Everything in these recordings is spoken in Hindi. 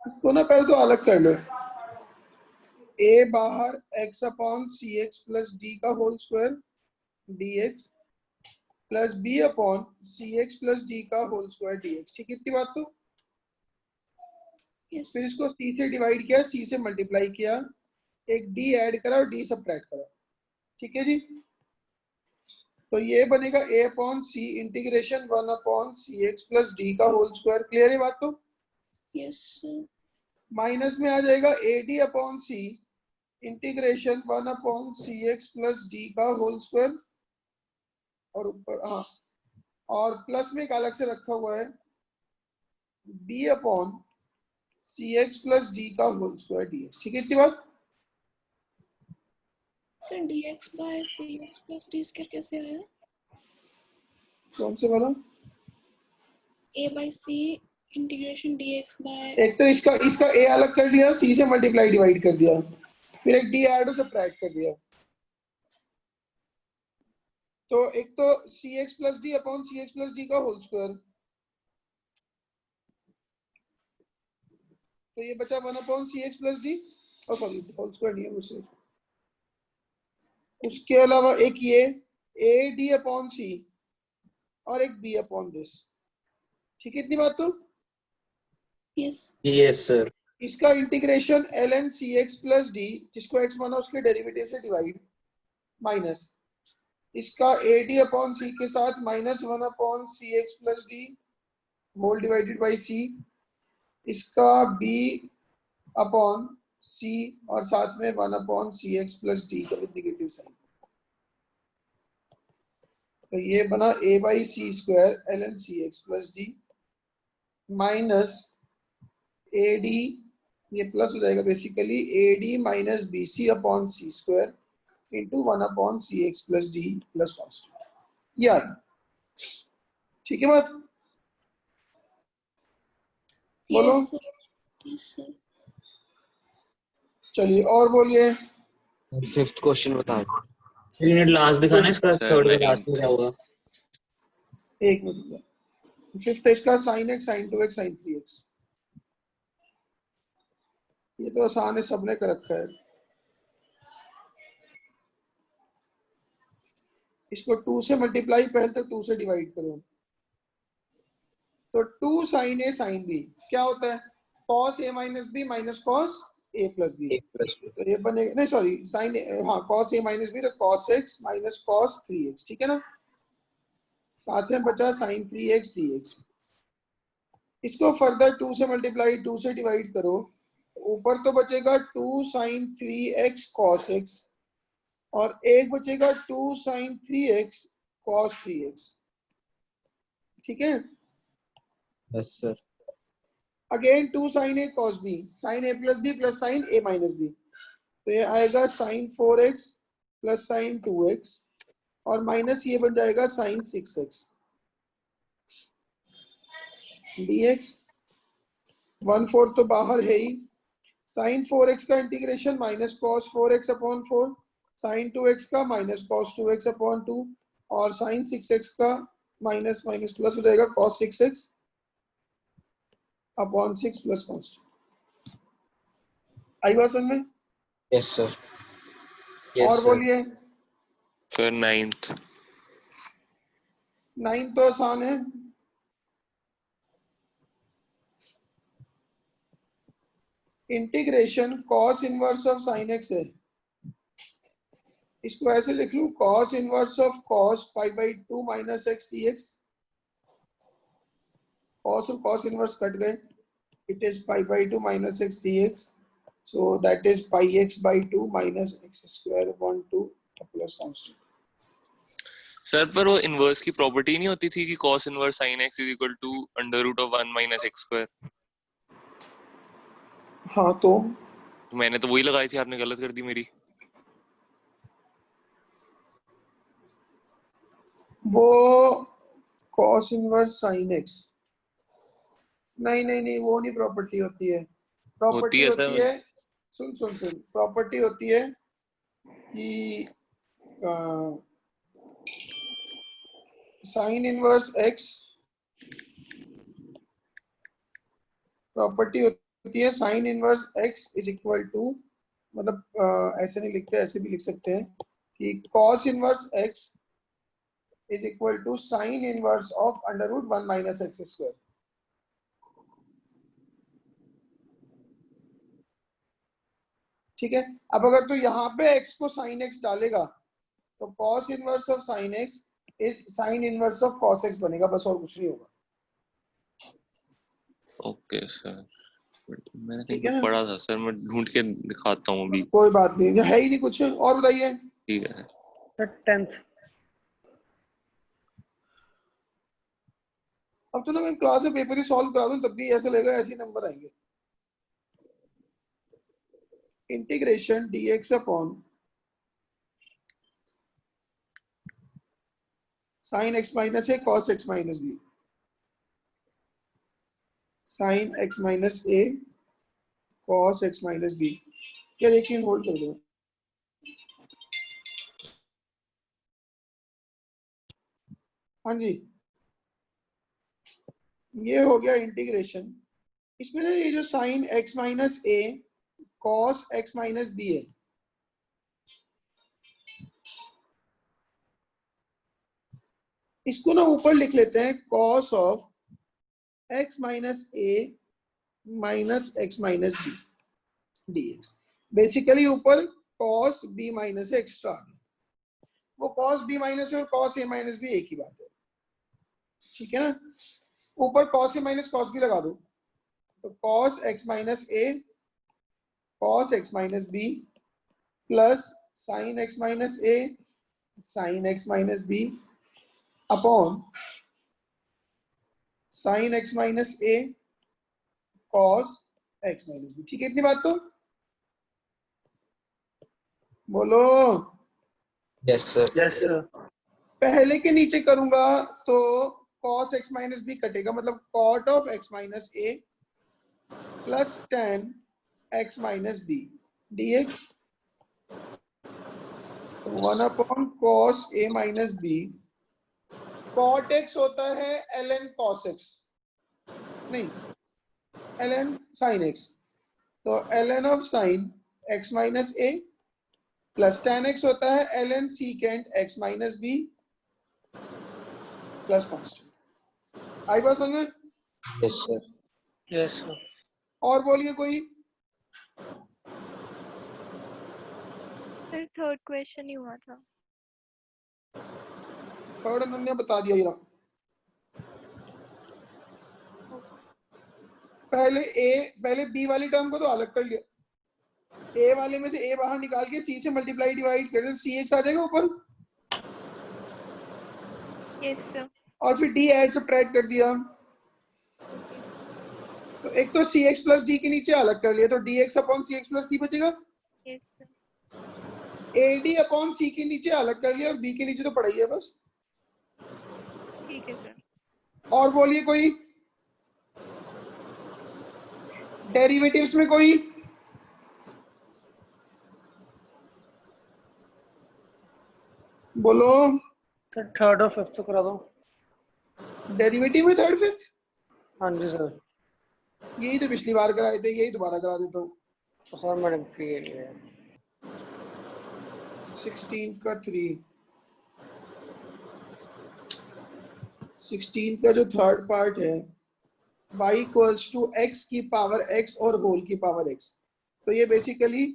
तो ना पहले तो अलग कर लो, a बाहर x अपॉन सी एक्स प्लस डी का whole square dx plus b upon सी एक्स प्लस डी का होल स्क्वायर dx। ठीक है, इतनी बात तो। yes. फिर इसको c से डिवाइड किया, c से मल्टीप्लाई किया, एक d ऐड करा और d सबट्रैक्ट करा। ठीक है जी, तो ये बनेगा a upon C integration 1 upon C x plus D का होल स्क्वायर। क्लियर है बात तो? yes sir. माइनस में आ जाएगा a d upon C integration 1 upon C x plus D का होल स्क्वायर, और ऊपर हाँ, और प्लस में एक अलग से रखा हुआ है b अपॉन सी एक्स प्लस डी का होल स्क्वायर dx। ठीक है, इतनी बात। Sir dx by cx plus d square कैसे आया? कौन से वाला? a by c integration dx by, एक तो इसका a अलग कर दिया, c से मल्टीप्लाई डिवाइड कर दिया, फिर एक d ऐड सबट्रैक्ट कर दिया। तो एक तो सी एक्स प्लस डी अपॉन सी एक्स प्लस डी का होल स्क्वायर, तो ये बचा 1 अपॉन सी एक्स प्लस डी, और सॉरी होल स्क्वायर नहीं है मुझसे। उसके अलावा एक ये ए डी अपॉन सी और एक बी अपॉन दिस। ठीक है, इतनी बात तो। yes yes sir. इसका integration L N C x plus D, जिसको एक्स माना उसके डेरिवेटिव से डिवाइड, माइनस इसका ए डी अपॉन सी के साथ minus 1 upon C x plus D whole divided by C, इसका b अपॉन सी और साथ में 1 अपॉन सी एक्स प्लस डी का नेगेटिव साइन। तो ये बना a by C square L N C x plus D minus A D, ये प्लस हो जाएगा basically A D minus B C upon C square into 1 upon C x plus D plus constant. ये आ गया। ठीक है बात, बोलो। yes sir. yes sir. चलिए और बोलिए। फिफ्थ क्वेश्चन बता दो। 3 मिनट लास्ट दिखाना, इसका थर्ड का लास्ट में क्या होगा? एक मिनट। फिफ्थ इसका sine x sine 2x sine 3x। ये तो आसान है, सबने कर रखा है। इसको 2 से मल्टीप्लाई, पहले तो 2 से डिवाइड करो, तो 2 साइन ए साइन बी क्या होता है? cos a minus b minus cos a plus b. तो ये बनेगा, नहीं सॉरी साइन, हाँ cos a माइनस बी, तो cos x minus cos 3x। ठीक है ना, साथ में बचा sin 3x dx। इसको फर्दर 2 से मल्टीप्लाई 2 से डिवाइड करो, ऊपर तो बचेगा 2 sin 3x cos x और एक बचेगा 2 sin 3x cos 3x। ठीक है, yes sir. Again 2 sin a cos b, sin a plus b plus sin a minus b, तो ये आएगा sin 4x plus sin 2x और माइनस ये बन जाएगा sin 6x dx। 1/4 तो बाहर है ही, sin 4x का integration minus cos 4x upon 4, sin 2x का माइनस cos 2x अपॉन 2 और sin 6x का माइनस माइनस प्लस हो जाएगा cos 6x upon 6 plus constant. आई बात समझ में? Yes sir. और बोलिए। सर नाइन्थ तो आसान है। Integration cos inverse of sin x है, इसको ऐसे लिख लूं cos inverse of cos pi by 2 minus x dx। cos और cos इनवर्स कट गए, it is pi by 2 minus x dx, so that is pi x by 2 minus x square upon 2 plus constant। Sir पर वो इनवर्स की प्रॉपर्टी नहीं होती थी कि cos inverse sin x is equal to under root of 1 minus x square? हाँ तो मैंने तो वही लगाई थी, आपने गलत कर दी मेरी। वो cos इनवर्स sin x, नहीं वो नहीं प्रॉपर्टी होती है। प्रॉपर्टी होती है, सुन प्रॉपर्टी होती है कि साइन इनवर्स x, प्रॉपर्टी होती होती है sine inverse x is equal to, मतलब ऐसे नहीं लिखते, ऐसे भी लिख सकते हैं कि cos inverse x is equal to sine inverse of under root 1 minus x square. ठीक है, अब अगर तो यहाँ पे x को sin x डालेगा तो cos inverse of sin x is sine inverse of cos x बनेगा, बस और कुछ नहीं होगा। ओके सर, मैंने कहीं ठीक है पे ना, पढ़ा था सर, मैं ढूंढ के दिखाता हूँ अभी। कोई बात नहीं, है ही नहीं कुछ और, बताइए। ठीक है सर 10th। अब तो ना मैं क्लास में पेपर ही सॉल्व करा दूं तब भी ऐसा लगेगा ऐसे नंबर आएंगे। Integration dx upon sine x minus a cos x minus b, sine x minus a cos x minus b. क्या देखिए, होल्ड कर दो। हाँ जी, ये हो गया इंटीग्रेशन। इसमें ना ये जो sine x minus a cos x minus b है, इसको ना ऊपर लिख लेते हैं cos of x minus a minus x minus b dx। Basically ऊपर cos b माइनस एक्स्ट्रा, वो cos b माइनस और cos a माइनस भी एक ही बात है। ठीक है ना, ऊपर cos a minus cos b लगा दो तो cos x minus a cos x minus b plus sin x minus a sin x minus b upon sin x minus a cos x minus b। ठीक है, इतनी बात तो बोलो। Yes sir. Yes sir. पहले के नीचे करूंगा तो cos x माइनस बी कटेगा, मतलब cot of x minus a plus tan x minus b dx, 1 upon cos a minus b। cot x होता है ln cos x, नहीं ln sin x, तो ln of sin x minus a plus tan x होता है ln secant x minus b plus constant. आई बात समझ में? Yes sir. Yes sir. और बोलिए कोई। सर थर्ड क्वेश्चन ही हुआ था। थर्ड उन्होंने बता दिया ये। पहले बी वाली टर्म को तो अलग कर लिया, ए वाले में से ए बाहर निकाल के सी से मल्टीप्लाई डिवाइड कर दो, सी एक्स आ जाएगा ऊपर, यस सर। और फिर डी ऐड सब्ट्रैक्ट कर दिया। तो एक तो सी एक्स प्लस डी के नीचे अलग कर लिया, तो डी एक्स अपॉन सी एक्स प्लस डी बचेगा। Yes sir. A d upon सी के नीचे अलग कर लिया, और बी के नीचे तो पड़ा ही है बस। ठीक है सर। और बोलिए कोई। डेरिवेटिव्स में कोई। बोलो। सर थर्ड और फिफ्थ करा दो। डेरिवेटिव में थर्ड फिफ्थ, हाँ जी सर। यही तो पिछली बार कराए थे, यही दोबारा करा देता हूँ। तो सर मैंने क्लियर लिया 16 का 3, 16 का जो थर्ड पार्ट है y इक्वल्स टू x की पावर x और होल की पावर x, तो ये बेसिकली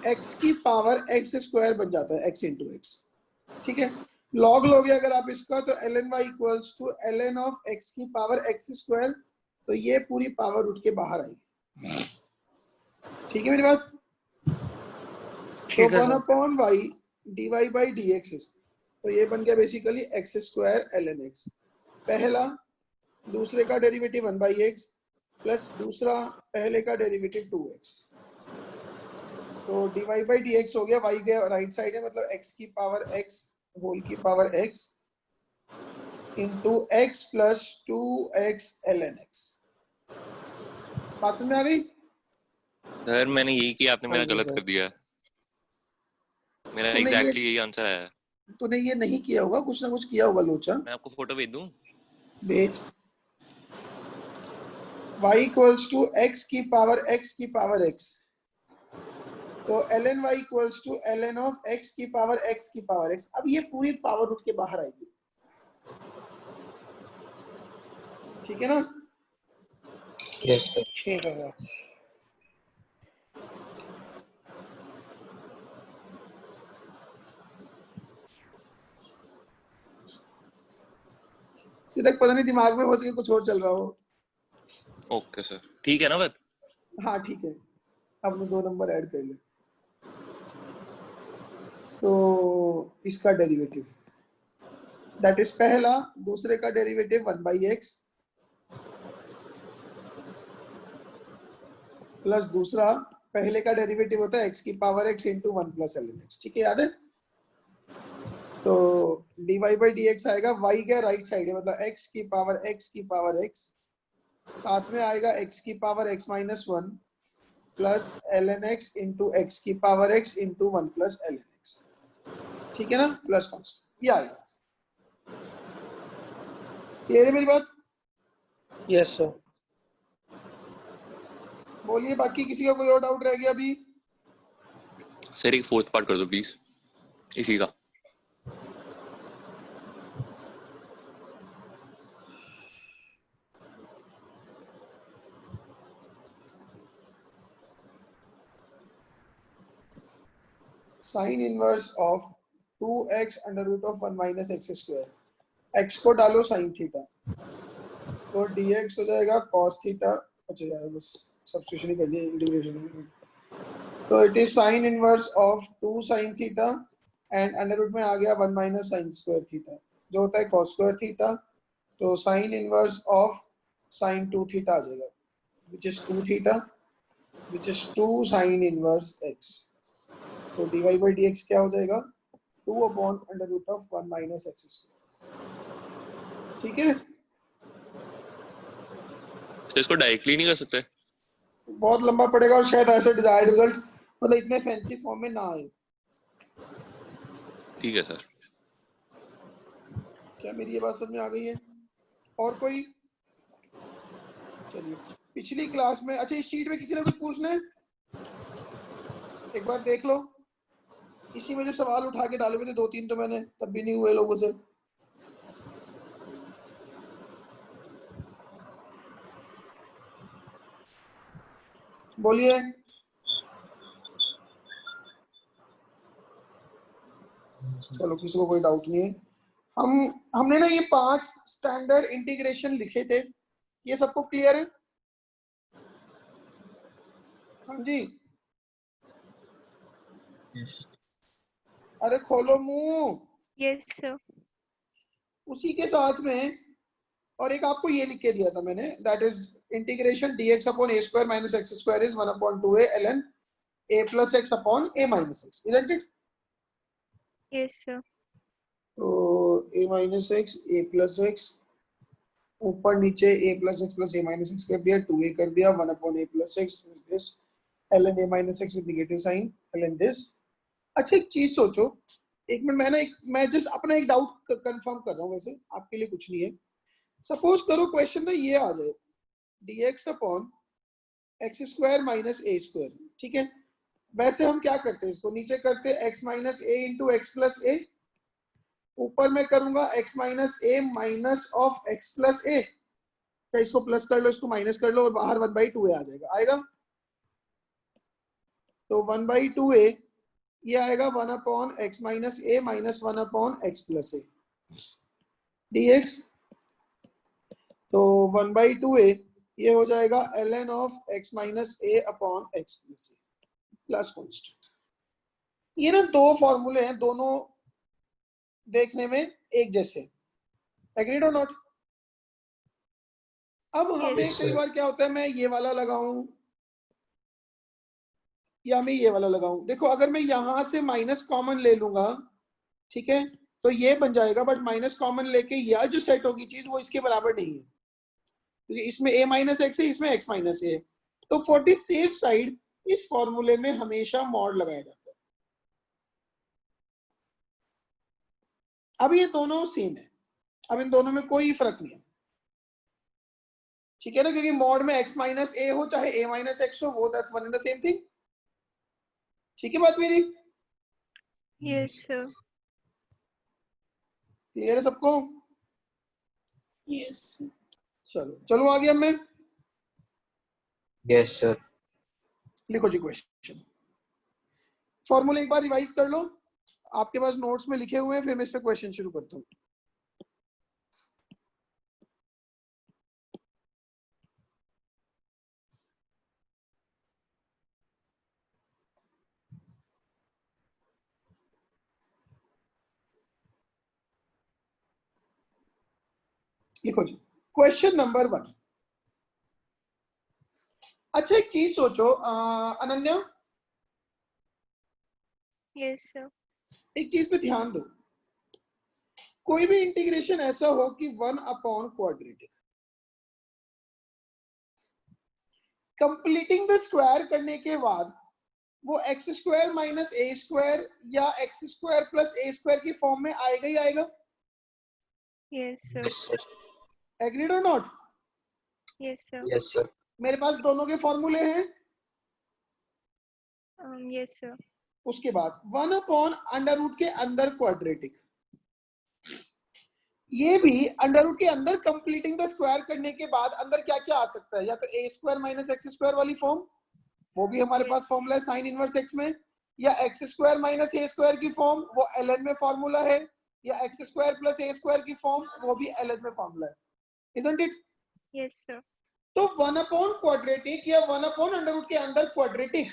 x की पावर x स्क्वायर बन जाता है, x इंटू x। ठीक है, लॉग लोगे अगर आप इसका तो ln y equals to ln of x की पावर x स्क्वायर, तो ये पूरी पावर उठ के बाहर आएगी। ठीक है मेरी बात? तो 1 upon y dy by dx, तो ये बन गया basically x square ln x। पहला दूसरे का डेरिवेटिव 1 बाई एक्स प्लस दूसरा पहले का डेरिवेटिव 2x, तो dy बाई dx हो गया, y के राइट साइड है, मतलब x की पावर x होल की power x into x plus 2x ln x। बात समझ में आ गई? सर मैंने यही किया, आपने मेरा हाँ जी गलत सर। कर दिया। मेरा तूने एग्जैक्टली यही आंसर आया। तूने ये नहीं किया होगा, कुछ ना कुछ किया होगा लोचा। मैं आपको फोटो भेज दूं? भेज। y इक्वल्स टू x की पावर x, तो ln y equals to ln of x की पावर x। अब ये पूरी पावर उठ के बाहर आएगी, ठीक है ना? Yes sir. ठीक है सर। सीधा पता नहीं दिमाग में बस के कुछ और चल रहा हो। ओके सर, ठीक है ना बात? हाँ ठीक है, अब मैं 2 नंबर ऐड कर ले। तो इसका डेरिवेटिव दैट इज पहला, दूसरे का डेरिवेटिव 1/x प्लस दूसरा पहले का डेरिवेटिव होता है x की power x into 1 plus ln x, ठीक है, याद है? तो dy बाई dx आएगा, y क्या राइट साइड है, मतलब x की पावर x, साथ में आएगा x की power x minus 1 plus ln x into x की power x into 1 plus ln x, ठीक है ना, प्लस कॉन्स्टेंट, ये आएगा। क्लियर है मेरी बात? Yes sir. बोलिए, बाकी किसी का कोई और डाउट रह गया अभी? सर एक फोर्थ पार्ट कर दो प्लीज इसी का। Sine inverse of 2x under root of 1 minus x square, x को डालो साइन थीटा, तो dx हो जाएगा cos थीटा। अच्छा यार बस सब्स्टिट्यूशन ही कर दिया, इंटीग्रेशन। तो it is sine inverse of 2 sine theta and under root में आ गया 1 माइनस साइन स्क्वायर थीटा, जो होता है cos स्क्वायर थीटा। तो sine inverse of sine 2 theta आ जाएगा, which is 2 theta, which is 2 sine inverse x। तो dy बाई dx क्या हो जाएगा, 2 upon under root of 1 minus x square, ठीक है? तो इसको डायरेक्टली नहीं कर सकते? बहुत लंबा पड़ेगा और शायद ऐसे डिजायर्ड रिजल्ट मतलब इतने फैंसी फॉर्म में ना आए। ठीक है सर। क्या मेरी ये बात समझ में आ गई है? और कोई? चलिए, पिछली क्लास में, अच्छा इस शीट में किसी ने कुछ पूछना है? एक बार देख लो, इसी में जो सवाल उठा के डाले हुए थे 2-3 तो मैंने तब भी नहीं हुए लोगों से। बोलिए। चलो किसी को कोई डाउट नहीं है। हमने ना ये 5 स्टैंडर्ड इंटीग्रेशन लिखे थे, ये सबको क्लियर है? हाँ जी, अरे खोलो मुंह। Yes sir. उसी के साथ में और एक आपको ये लिख के दिया था मैंने, that is integration dx upon a square minus x square is 1 upon 2a ln a plus x upon a minus x, isn't it? Yes sir. तो a minus x, a plus x, ऊपर नीचे a plus x plus a minus x कर दिया, 2a कर दिया, 1 upon a plus x this ln a minus x with negative sine ln this. अच्छा एक चीज सोचो, एक मिनट, मैं जस्ट अपना एक डाउट कंफर्म कर रहा हूँ, वैसे आपके लिए कुछ नहीं है। सपोज करो क्वेश्चन में ये आ जाए dx upon x square minus a square, ठीक है? वैसे हम क्या करते हैं, इसको नीचे करते हैं x minus a into x plus a, ऊपर में करूंगा x minus a minus of x plus a, तो इसको प्लस कर लो, इसको माइनस कर लो और बाहर 1/2a आ जाएगा, आएगा? तो 1/2a ये आएगा 1 upon x minus a minus 1 upon x plus A dx। तो 1/2a ये हो जाएगा ln of x minus A upon x plus A plus constant. ये ना 2 फॉर्मूले हैं, दोनों देखने में एक जैसे, एग्रीड और नॉट? अब हमें कई बार क्या होता है, मैं ये वाला लगाऊं या मैं ये वाला लगाऊं, देखो अगर मैं यहां से माइनस कॉमन ले लूंगा, ठीक है, तो ये बन जाएगा, बट माइनस कॉमन लेके यह जो सेट होगी चीज वो इसके बराबर नहीं है, क्योंकि इसमें a माइनस एक्स है, इसमें x माइनस ए है। तो फॉर द सेफ साइड इस फॉर्मूले में हमेशा मॉड लगाया जाता है। अब ये दोनों सेम है, अब इन दोनों में कोई फर्क नहीं है। ठीक है ना, क्योंकि मॉड में x माइनस ए हो चाहे a माइनस एक्स हो, वो that's one and the same thing. ठीक है बात मेरी? Yes, sir. क्लियर है सबको? Yes, sir. चलो चलो आगे। अब मैं यस सर। लिखो जी क्वेश्चन। फॉर्मूले एक बार रिवाइज कर लो, आपके पास नोट्स में लिखे हुए हैं, फिर मैं इस पे क्वेश्चन शुरू करता हूँ। लिखो जी क्वेश्चन नंबर 1। अच्छा एक चीज सोचो अनन्या, Yes, sir. एक चीज पे ध्यान दो। कोई भी इंटीग्रेशन ऐसा हो कि 1 upon quadratic, completing the square करने के बाद वो x square minus a square या x square plus a square की फॉर्म में आएगा ही आएगा। Yes, sir. Yes sir. Agreed और not? Yes, sir. Yes sir. मेरे पास दोनों के फॉर्मूले हैं। Yes, sir. उसके बाद 1 अपॉन अंडर रूट के अंदर क्वाड्रेटिक, ये भी अंडर रूट के अंदर कंप्लीटिंग द स्क्वायर करने के बाद अंदर क्या क्या आ सकता है, या तो ए स्क्वायर माइनस एक्स स्क्वायर वाली फॉर्म, वो भी हमारे पास फॉर्मूला है साइन इनवर्स एक्स में, या x square minus a square की फॉर्म, वो एलएन में फॉर्मूला है, या x square plus a square की फॉर्म, वो भी एलएन में फॉर्मूला है। Isn't it? Yes, sir. तो 1 अपॉन क्वाड्रेटिक या 1 अपॉन अंडर रूट के अंदर क्वाड्रेटिक,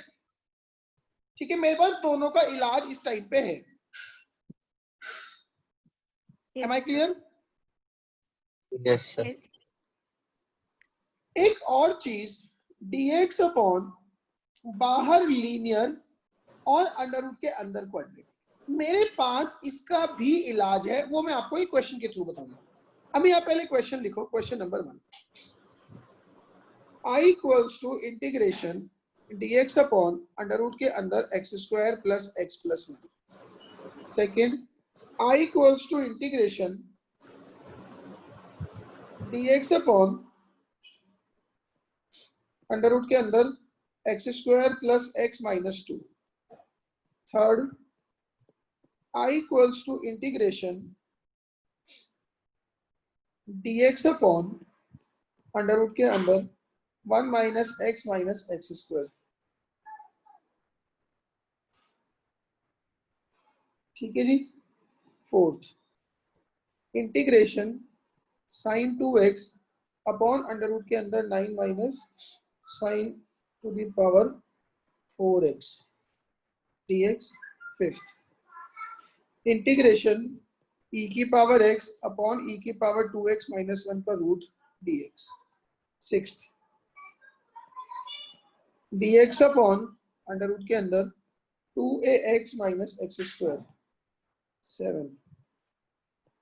ठीक है, मेरे पास दोनों का इलाज इस टाइप पे है। Yes. Am I clear? Yes sir. Yes. एक और चीज, dx अपॉन बाहर लीनियर और अंडर रूट के अंदर क्वाड्रेटिक, मेरे पास इसका भी इलाज है, वो मैं आपको एक क्वेश्चन के थ्रू बताऊंगा। अभी आप पहले क्वेश्चन लिखो, question number 1। I equals to integration dx upon under root के अंदर x square plus x plus 1। Second, I equals to integration dx upon under root के अंदर x square plus x minus 2। Third, I equals to integration dx upon under root के अंदर 1 माइनस एक्स स्क्वायर। ठीक है जी। Fourth, integration sine 2x upon under root के अंदर 9 minus sine to the power 4x dx। Fifth, integration e की पावर x अपॉन e की पावर 2x माइनस 1 का root dx। Sixth, dx upon under root के अंदर 2ax minus x square. Seven,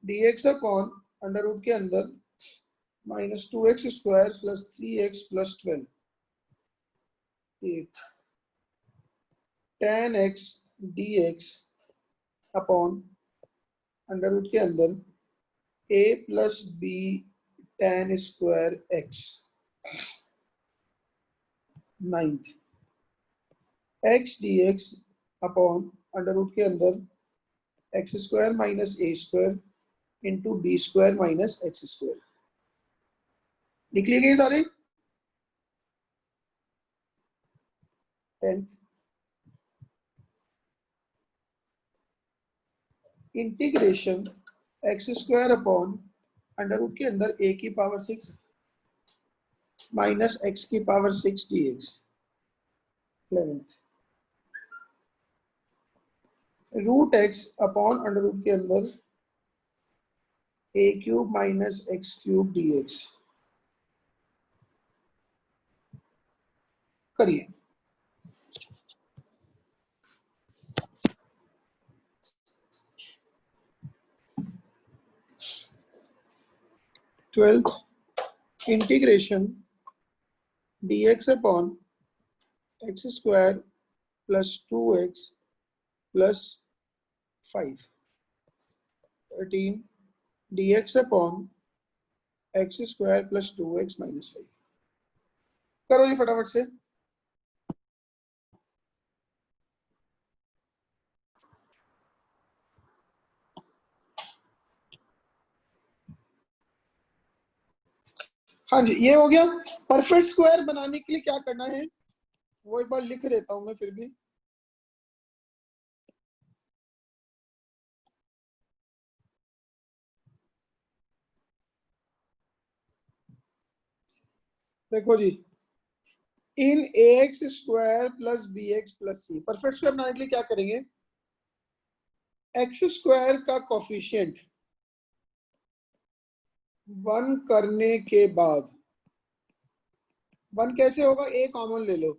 dx upon under root के अंदर minus 2x square plus 3x plus 12। Eight, tan x dx upon under root के अंदर a plus b tan square x। Ninth, x dx upon under root के अंदर x square minus a square into b square minus x square. लिख लिए गए सारे? Tenth, integration x square upon under root के अंदर a की पावर 6 माइनस एक्स की power 6 dx। 11th, root x upon under root के अंदर a cube minus x cube dx। करिए। Twelfth, integration dx upon x square plus 2x plus 5। 13, dx upon x square plus 2x minus 5। करो जी फटाफट से। हाँ जी, ये हो गया। परफेक्ट स्क्वायर बनाने के लिए क्या करना है वो एक बार लिख देता हूं मैं फिर भी। देखो जी, इन ax square plus bx plus c, perfect square बनाने के लिए क्या करेंगे, एक्स स्क्वायर का कोफिशिएंट 1 करने के बाद, 1 कैसे होगा, a कॉमन ले लो,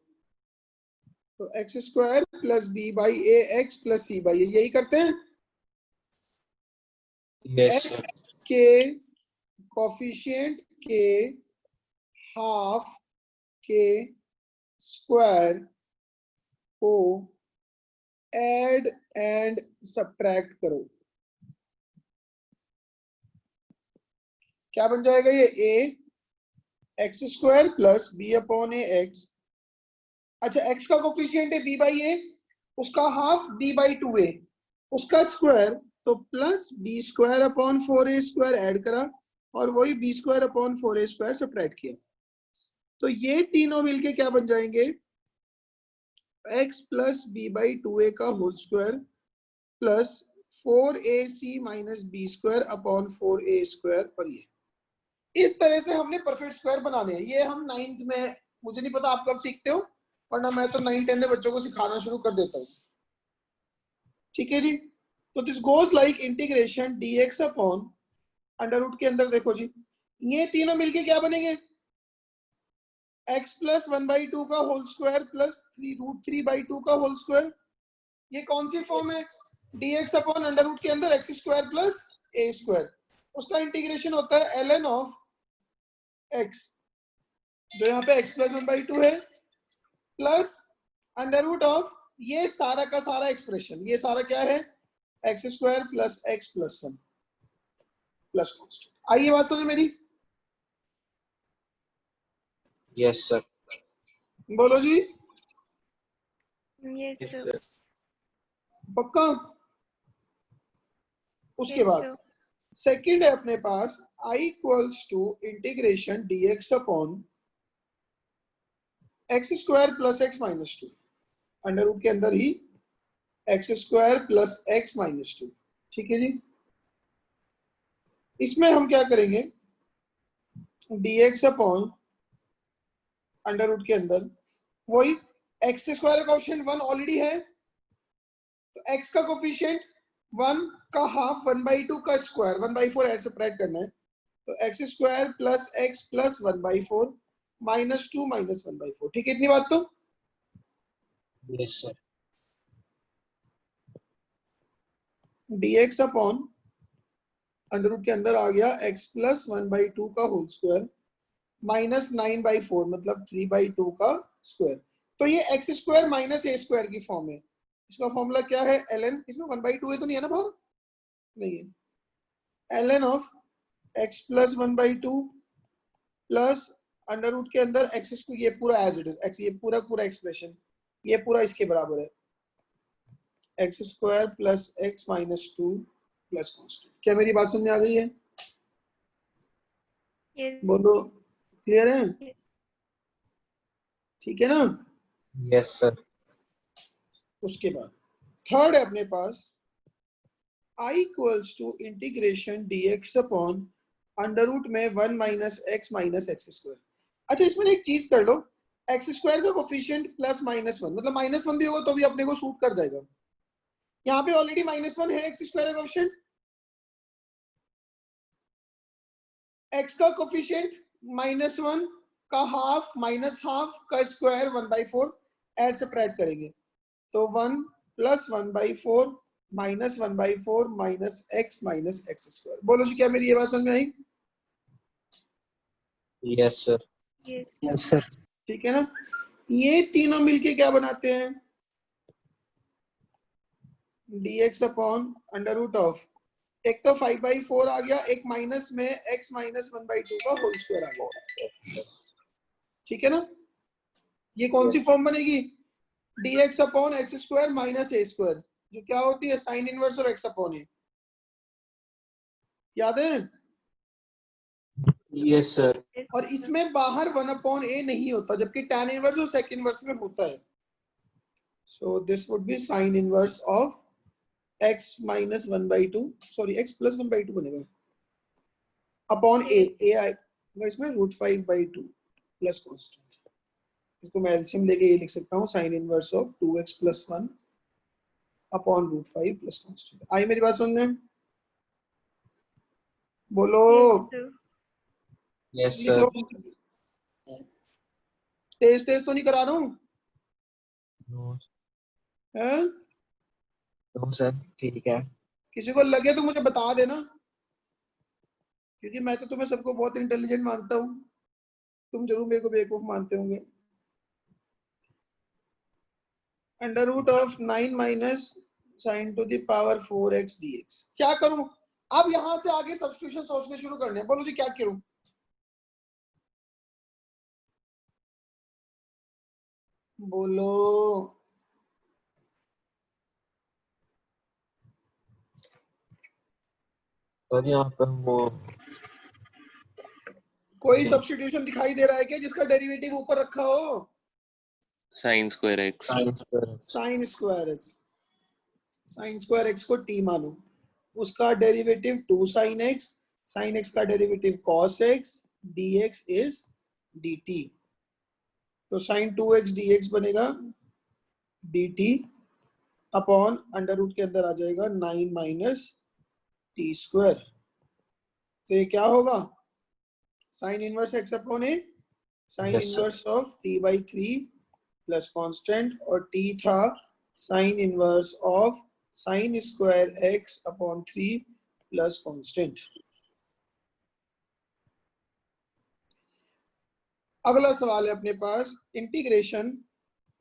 तो x square plus b by a x plus c by, यही करते हैं। Yes x sir. के कोफिशिएंट के हाफ के स्क्वायर को ऐड एंड सब्ट्रैक्ट करो, क्या बन जाएगा ये, a x square plus b upon a x. अच्छा, x का कोफिशिएंट है b बाई ए, उसका हाफ b बाई 2a, उसका स्क्वायर तो plus b square upon 4a square add करा और वही b square upon 4a square subtract किया, तो ये तीनों मिलके क्या बन जाएंगे, x plus b by 2a का whole square plus 4ac minus b square upon 4a square. और ये इस तरह से हमने परफेक्ट स्क्वायर बनाने हैं। ये हम 9th में, मुझे नहीं पता आप कब सीखते हो, वरना मैं तो 9th 10th बच्चों को सिखाना शुरू कर देता हूँ। ठीक है जी, तो this goes like integration dx upon under root के अंदर, देखो जी ये तीनों मिलके क्या बनेंगे, x प्लस 1/2 का होल स्क्वायर प्लस 3√3/2 का होल स्क्वायर। ये कौन सी फॉर्म है, dx अपॉन अंडर रूट के अंदर x square plus a square, उसका इंटीग्रेशन होता है ln ऑफ x, जो यहाँ पे x प्लस 1/2 है, प्लस अंडर रूट ऑफ ये सारा का सारा एक्सप्रेशन, ये सारा क्या है, x square plus x plus 1 plus constant. आइए बात समझ मेरी, यस सर। बोलो जी। Yes, yes sir. सर। पक्का। उसके Yes, बाद sir. सेकंड है अपने पास i equals to integration dx upon x square plus x minus 2, under root के अंदर ही x square plus x minus 2। ठीक है जी, इसमें हम क्या करेंगे, dx अपॉन अंडर रूट के अंदर वही एक्स स्क्वायर का कोफिशिएंट 1 ऑलरेडी है, तो x का कोफिशिएंट 1 का हाफ 1/2 का स्क्वायर 1/4 ऐड सब्ट्रैक्ट करना है, तो x square plus x plus 1/4 minus 2 minus 1/4। ठीक है, इतनी बात तो। Yes sir. dx upon under root के अंदर आ गया x प्लस 1/2 का होल स्क्वायर माइनस 9/4 मतलब 3/2 का स्क्वायर, तो ये x square minus a square की फॉर्म है। इसका फॉर्मूला क्या है, ln, इसमें 1/2 है तो नहीं है ना बाहर, नहीं है, ln of x plus 1/2 plus under root के अंदर एक्स स्क्वायर, ये पूरा एज इट इज एक्स, ये पूरा पूरा एक्सप्रेशन ये पूरा इसके बराबर है, x square plus x minus 2 plus constant. क्या मेरी बात समझ में आ गई है, Yes. बोलो, क्लियर है, Yes. ठीक है ना। Yes sir. उसके बाद थर्ड है अपने पास i equals to integration dx upon under root में 1 माइनस एक्स स्क्वायर। अच्छा, इसमें एक चीज कर लो, एक्स स्क्वायर का कोफिशिएंट प्लस -1 मतलब -1 भी होगा तो भी अपने को सूट कर जाएगा, यहाँ पे ऑलरेडी -1 है एक्स स्क्वायर का कोफिशिएंट, एक्स का कोफिशिएंट -1 का हाफ माइनस हाफ का स्क्वायर 1/4 ऐड सब्ट्रैक्ट करेंगे, तो 1 plus 1/4 minus 1/4 minus x square. बोलो जी, क्या मेरी ये बात समझ में आई, yes sir. Yes. Yes sir. ठीक है ना। ये तीनों मिलके क्या बनाते हैं, dx upon under root of, एक तो 5/4 आ गया, एक माइनस में x माइनस 1/2 का होल स्क्वायर आ गया, ठीक है ना। ये कौन सी फॉर्म बनेगी? dx upon x square minus a square, जो क्या होती है sine inverse of x upon a. याद है? Yes sir. और इसमें बाहर 1 अपॉन ए नहीं होता, जबकि tan इनवर्स और सेक इनवर्स में होता है। So this would be sine inverse of x minus 1/2, sorry x plus 1/2 बनेगा अपॉन ए आएगा इसमें √5/2 प्लस कांस्टेंट। इसको मैं एलसीएम लेके ये लिख सकता हूँ sine inverse of 2x plus 1 upon √5 plus constant. आई मेरी बात सुनने? बोलो। यस लिख सर। लो। तेज तेज तो नहीं करा रहा हूँ हैं? नो सर, ठीक है। किसी को लगे तो मुझे बता देना, क्योंकि मैं तो तुम्हें सबको बहुत इंटेलिजेंट मानता हूँ, तुम जरूर मेरे को बेवकूफ मानते होंगे। Under root of 9 minus sine to the power 4x dx। क्या करूं? अब यहां से आगे सब्स्टिट्यूशन सोचने शुरू करने हैं। बोलो जी क्या करूं? बोलो। सर यहाँ पर वो कोई सब्स्टिट्यूशन दिखाई दे रहा है क्या जिसका डेरिवेटिव ऊपर रखा हो? Sine square x. Sine square x. Sine square x को t मानो, उसका derivative 2 sine x, sine x का derivative cos x, dx is dt। तो साइन 2x dx बनेगा dt अपॉन अंडर रूट के अंदर आ जाएगा 9 माइनस टी स्क्वायर। तो ये क्या होगा? Sine inverse x upon a, sine Yes, sir. Inverse of t/3 plus constant, और t था sine inverse of sine square x upon 3 plus constant. अगला सवाल है अपने पास इंटीग्रेशन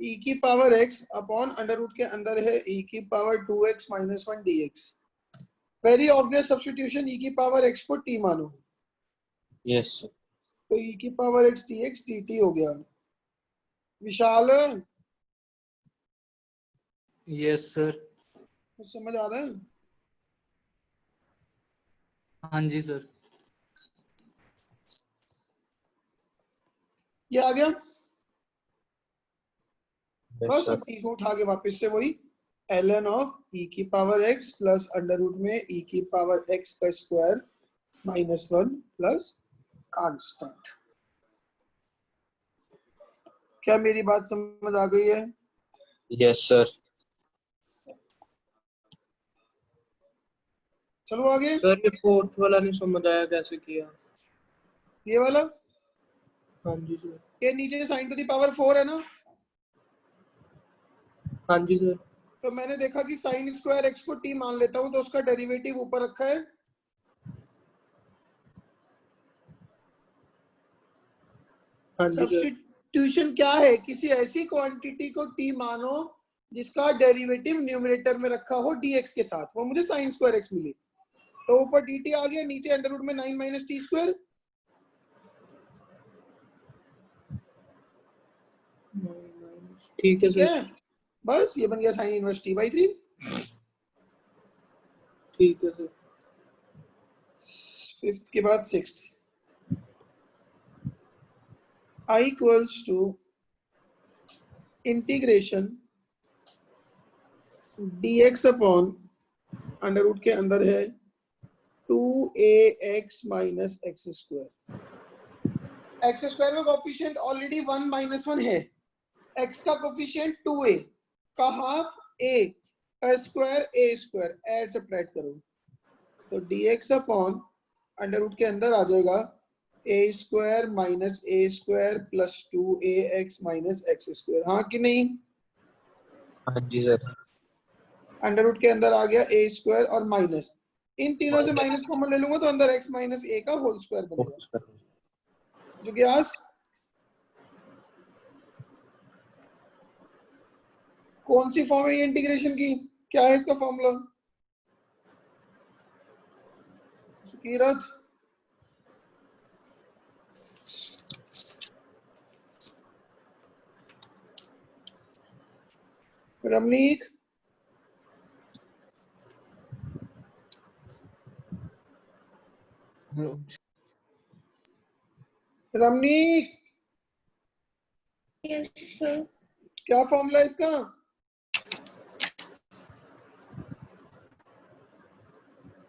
e की power x upon under root के अंदर है e की power 2x minus 1 dx। Very obvious substitution, e की पावर x को t मानो, यस सर। तो e की पावर x dx dt हो गया। विशाल यस सर। कुछ समझ आ रहा है? हाँ जी सर। ये आ गया। यस बस सर। अब t को उठा के वापस से वही ln ऑफ e की power x plus under root में e की पावर x का स्क्वायर माइनस 1 प्लस कांस्टेंट। क्या मेरी बात समझ आ गई है? Yes sir. चलो आगे। सर ये फोर्थ वाला नहीं समझ आया कैसे किया। ये वाला हाँ जी सर। ये नीचे साइन टू द पावर 4 है ना, हाँ जी सर। तो मैंने देखा कि साइन स्क्वायर x को t मान लेता हूं, तो उसका डेरिवेटिव ऊपर रखा है। हाँ जी सर। सब्स्टिट्यूशन क्या है? किसी ऐसी क्वांटिटी को t मानो जिसका डेरिवेटिव न्यूमरेटर में रखा हो dx के साथ, वो मुझे साइन स्क्वायर x मिली। तो ऊपर dt आ गया, नीचे अंडर रूट में 9 माइनस टी स्क्वायर। ठीक है ठीक सर। है, बस ये बन गया साइन इनवर्स t/3। ठीक है सर। फिफ्थ के बाद sixth, i equals to integration dx upon under root के अंदर है 2ax minus x square. X square का कोफिशिएंट ऑलरेडी 1 माइनस 1 है, x का कोफिशिएंट 2a का हाफ a का square a square, add subtract करो तो dx अपॉन अंडर रूट के अंदर आ जाएगा a square minus a square plus 2ax minus x square. हाँ कि नहीं? हाँ जी सर। अंडर रूट के अंदर आ गया a स्क्वायर और माइनस, इन तीनों से माइनस कॉमन ले लूंगा तो अंदर x माइनस a का होल स्क्वायर बनेगा। जो ग्यास कौन सी फॉर्म है ये इंटीग्रेशन की? क्या है इसका formula? Sukirat Ramnik, Ramnik, Yes, sir. क्या फॉर्मूला है इसका?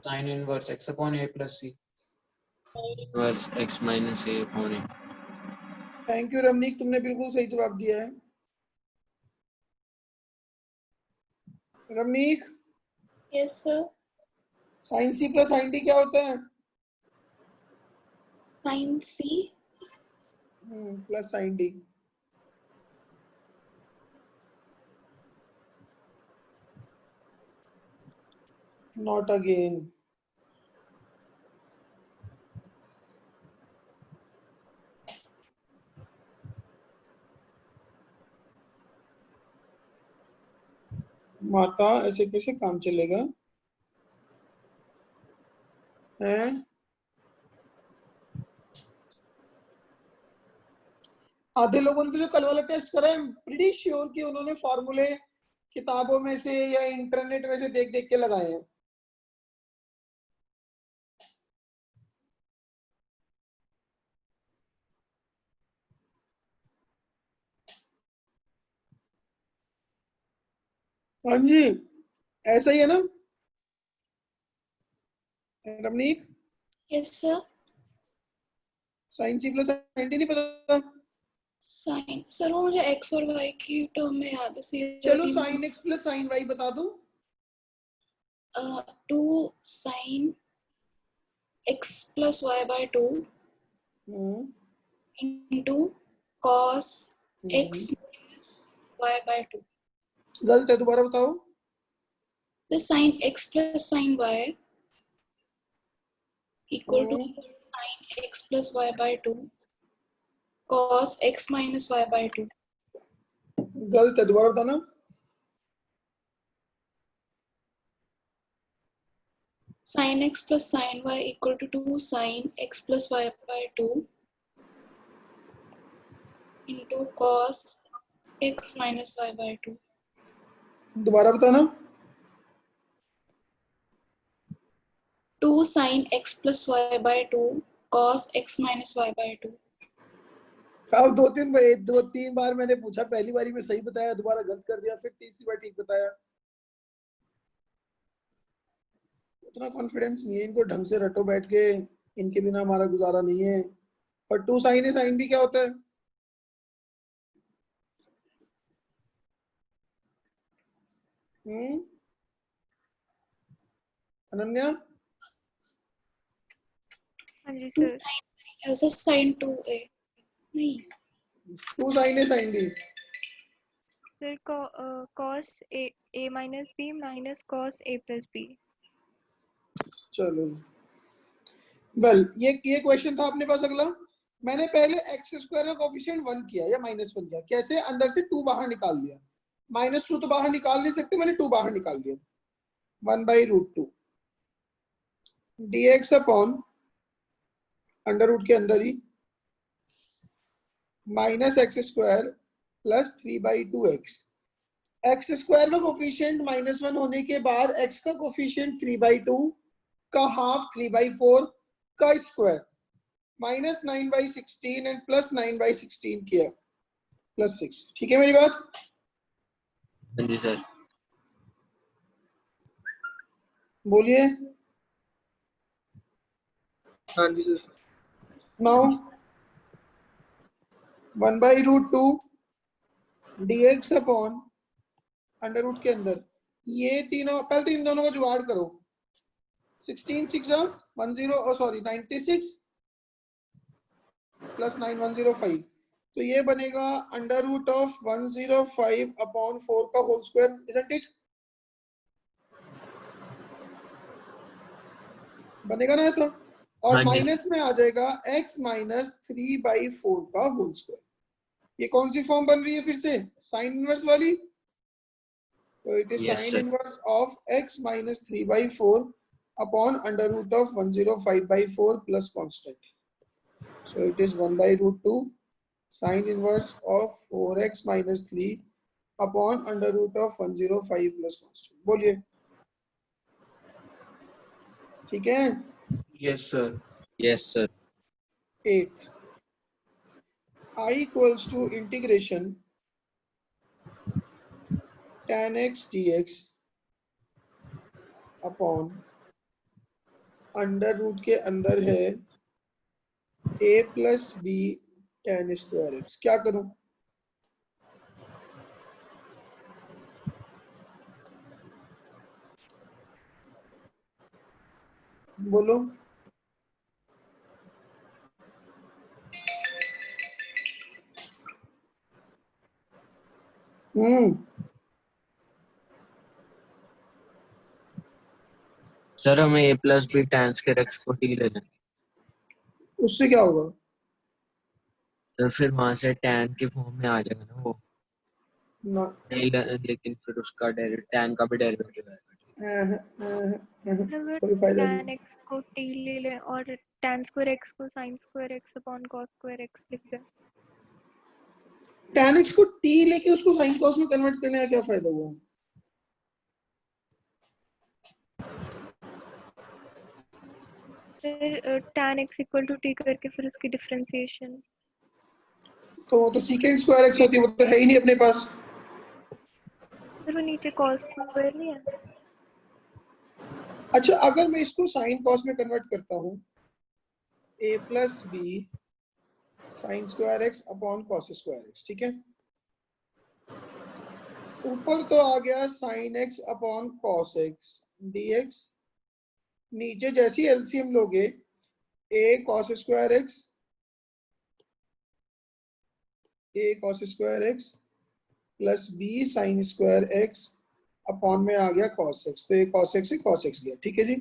sin inverse x upon a plus c. Inverse x minus a upon a. Thank you Ramneek, तुमने बिल्कुल सही जवाब दिया है। Ramneek, Yes, sir. Sine C plus sine D क्या होता है? Sin C. Plus sine D. Not again. माता, ऐसे कैसे काम चलेगा? हैं? आधे लोगों ने तो जो कल वाला टेस्ट करा है, प्रीटी श्योर कि उन्होंने फॉर्मूले किताबों में से या इंटरनेट में से देख देख के लगाए हैं। हाँ जी, ऐसा ही है ना Ramneek? Yes, sir. Sine C plus sine D नहीं पता? Sin. सर वो मुझे x और y की टर्म में याद है। चलो sine x plus sine y बता दूं। 2 sin x plus y by 2 into cos x minus y by 2. गलत है, दोबारा बताओ। The sin x plus sin y equal to sin x plus y by 2 cos x minus y by 2. गलत है, दोबारा बताना। Sin x plus sin y equal to 2 sin x plus y by 2 into cos x minus y by 2. दोबारा बताना। 2 sin x plus y by 2 cos x minus y by 2. अब दो तीन बार मैंने पूछा, पहली बारी में सही बताया, दोबारा गलत कर दिया, फिर तीसरी बार ठीक बताया। उतना कॉन्फिडेंस नहीं है इनको, ढंग से रटो बैठ के, इनके बिना हमारा गुजारा नहीं है। और 2 साइन है, साइन भी क्या होता है? अनन्या, हाँ जी 2 सर। ऐसा sin 2a नहीं 2 साइन है sine D. Sir cos a minus b minus cos a plus b। चलो वेल, ये क्वेश्चन था अपने पास। अगला, मैंने पहले एक्स स्क्वायर का कोफिशिएंट 1 किया या -1 किया। कैसे? अंदर से 2 बाहर निकाल लिया। -2 तो बाहर निकाल नहीं सकते, मैंने 2 बाहर निकाल दिया। 1/√2 dx अपॉन अंडर रूट के अंदर ही -x² plus 3/2x। X square का कोफिशिएंट -1 होने के बाद x का कोफिशिएंट 3/2 का हाफ 3/4 का स्क्वायर -9/16 एंड प्लस 9/16 किया प्लस 6। ठीक है मेरी बात? हाँ जी सर। बोलिए। हाँ जी सर। Now 1/√2 dx upon under root के अंदर, ये तीनों पहले तो इन दोनों का जुगाड़ करो। 16 6 96 प्लस 9 105, तो ये बनेगा अंडर रूट ऑफ 105 अपॉन 4 का होल स्क्वायर, इजंट इट? बनेगा ना ऐसा? और हाँ जी। माइनस में आ जाएगा x माइनस 3/4 का होल स्क्वायर। ये कौन सी फॉर्म बन रही है फिर से? साइन इनवर्स वाली। तो it is Yes, sine sir. Inverse of x minus 3/4 upon under root of 105/4 plus constant. So it is 1/√2 sin inverse of 4x minus 3 upon under root of 105 plus constant. बोलिए ठीक है। Yes sir. Yes sir. 8 I equals to integration tan x dx upon under root के अंदर है a plus b tan square x। क्या करूं? बोलो। सर हमें a plus b tan square x को t लेना है। उससे क्या होगा? तो फिर वहां से tan के फॉर्म में आ जाएगा ना वो। ना नहीं लेकिन फिर उसका tan का भी डेरिवेटिव आएगा। कोई फायदा tan नहीं। x को t ले लें और tan स्क्वायर x को sin स्क्वायर x अपॉन cos स्क्वायर x लिख दें। tan x को t लेके उसको sin cos में कन्वर्ट करने का क्या फायदा हुआ? फिर tan x equal to t करके फिर उसकी डिफरेंशिएशन। तो वो तो secant स्क्वायर x होती है, वो तो है ही नहीं अपने पास। फिर वो नीचे cos स्क्वायर नहीं है। अच्छा, अगर मैं इसको sin cos में कन्वर्ट करता हूँ, a plus b sine square x अपॉन cos स्क्वायर x, ठीक है। ऊपर तो आ गया sin x अपॉन cos x dx, नीचे जैसी एलसीएम लोगे a cos स्क्वायर x प्लस b साइन स्क्वायर x अपॉन में आ गया cos x, तो ये cos x से cos x गया, ठीक है जी।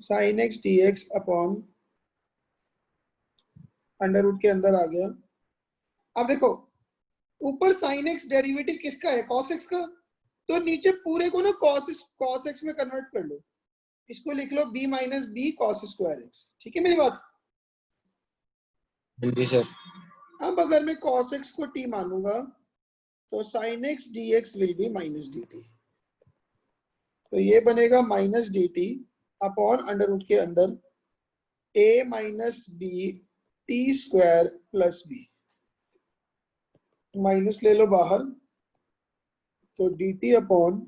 sin x dx upon under root के अंदर आ गया। अब देखो ऊपर sin x डेरिवेटिव किसका है? cos x का। तो नीचे पूरे को ना cos x में कन्वर्ट कर लो, इसको लिख लो b minus b cos square x, ठीक है मेरी बात? जी सर। अब अगर मैं cos x को t मानूंगा तो sin x dx will be minus dt, तो ये बनेगा minus dt upon under root के अंदर a minus b t square plus b, minus ले लो बाहर, तो dt अपॉन,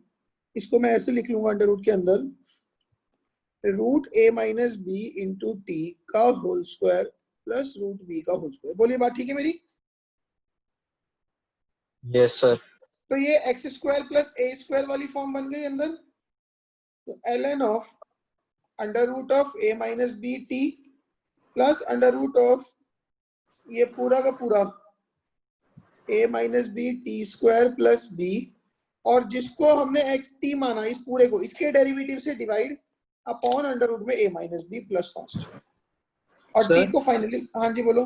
इसको मैं ऐसे लिख लूंगा अंडर रूट के अंदर root a minus b into t का whole square plus root b का होल स्क्वायर। बोलिए बात ठीक है मेरी? Yes sir. तो ये x square plus a square वाली फॉर्म बन गई अंदर। तो ln of under root of a minus b t plus under root of ये पूरा का पूरा a minus b t square plus b, और जिसको हमने एक्स टी माना इस पूरे को, इसके डेरिवेटिव से डिवाइड अपॉन अंडर रूट में a minus b plus cos t, और सर? t को फाइनली, हाँ जी बोलो।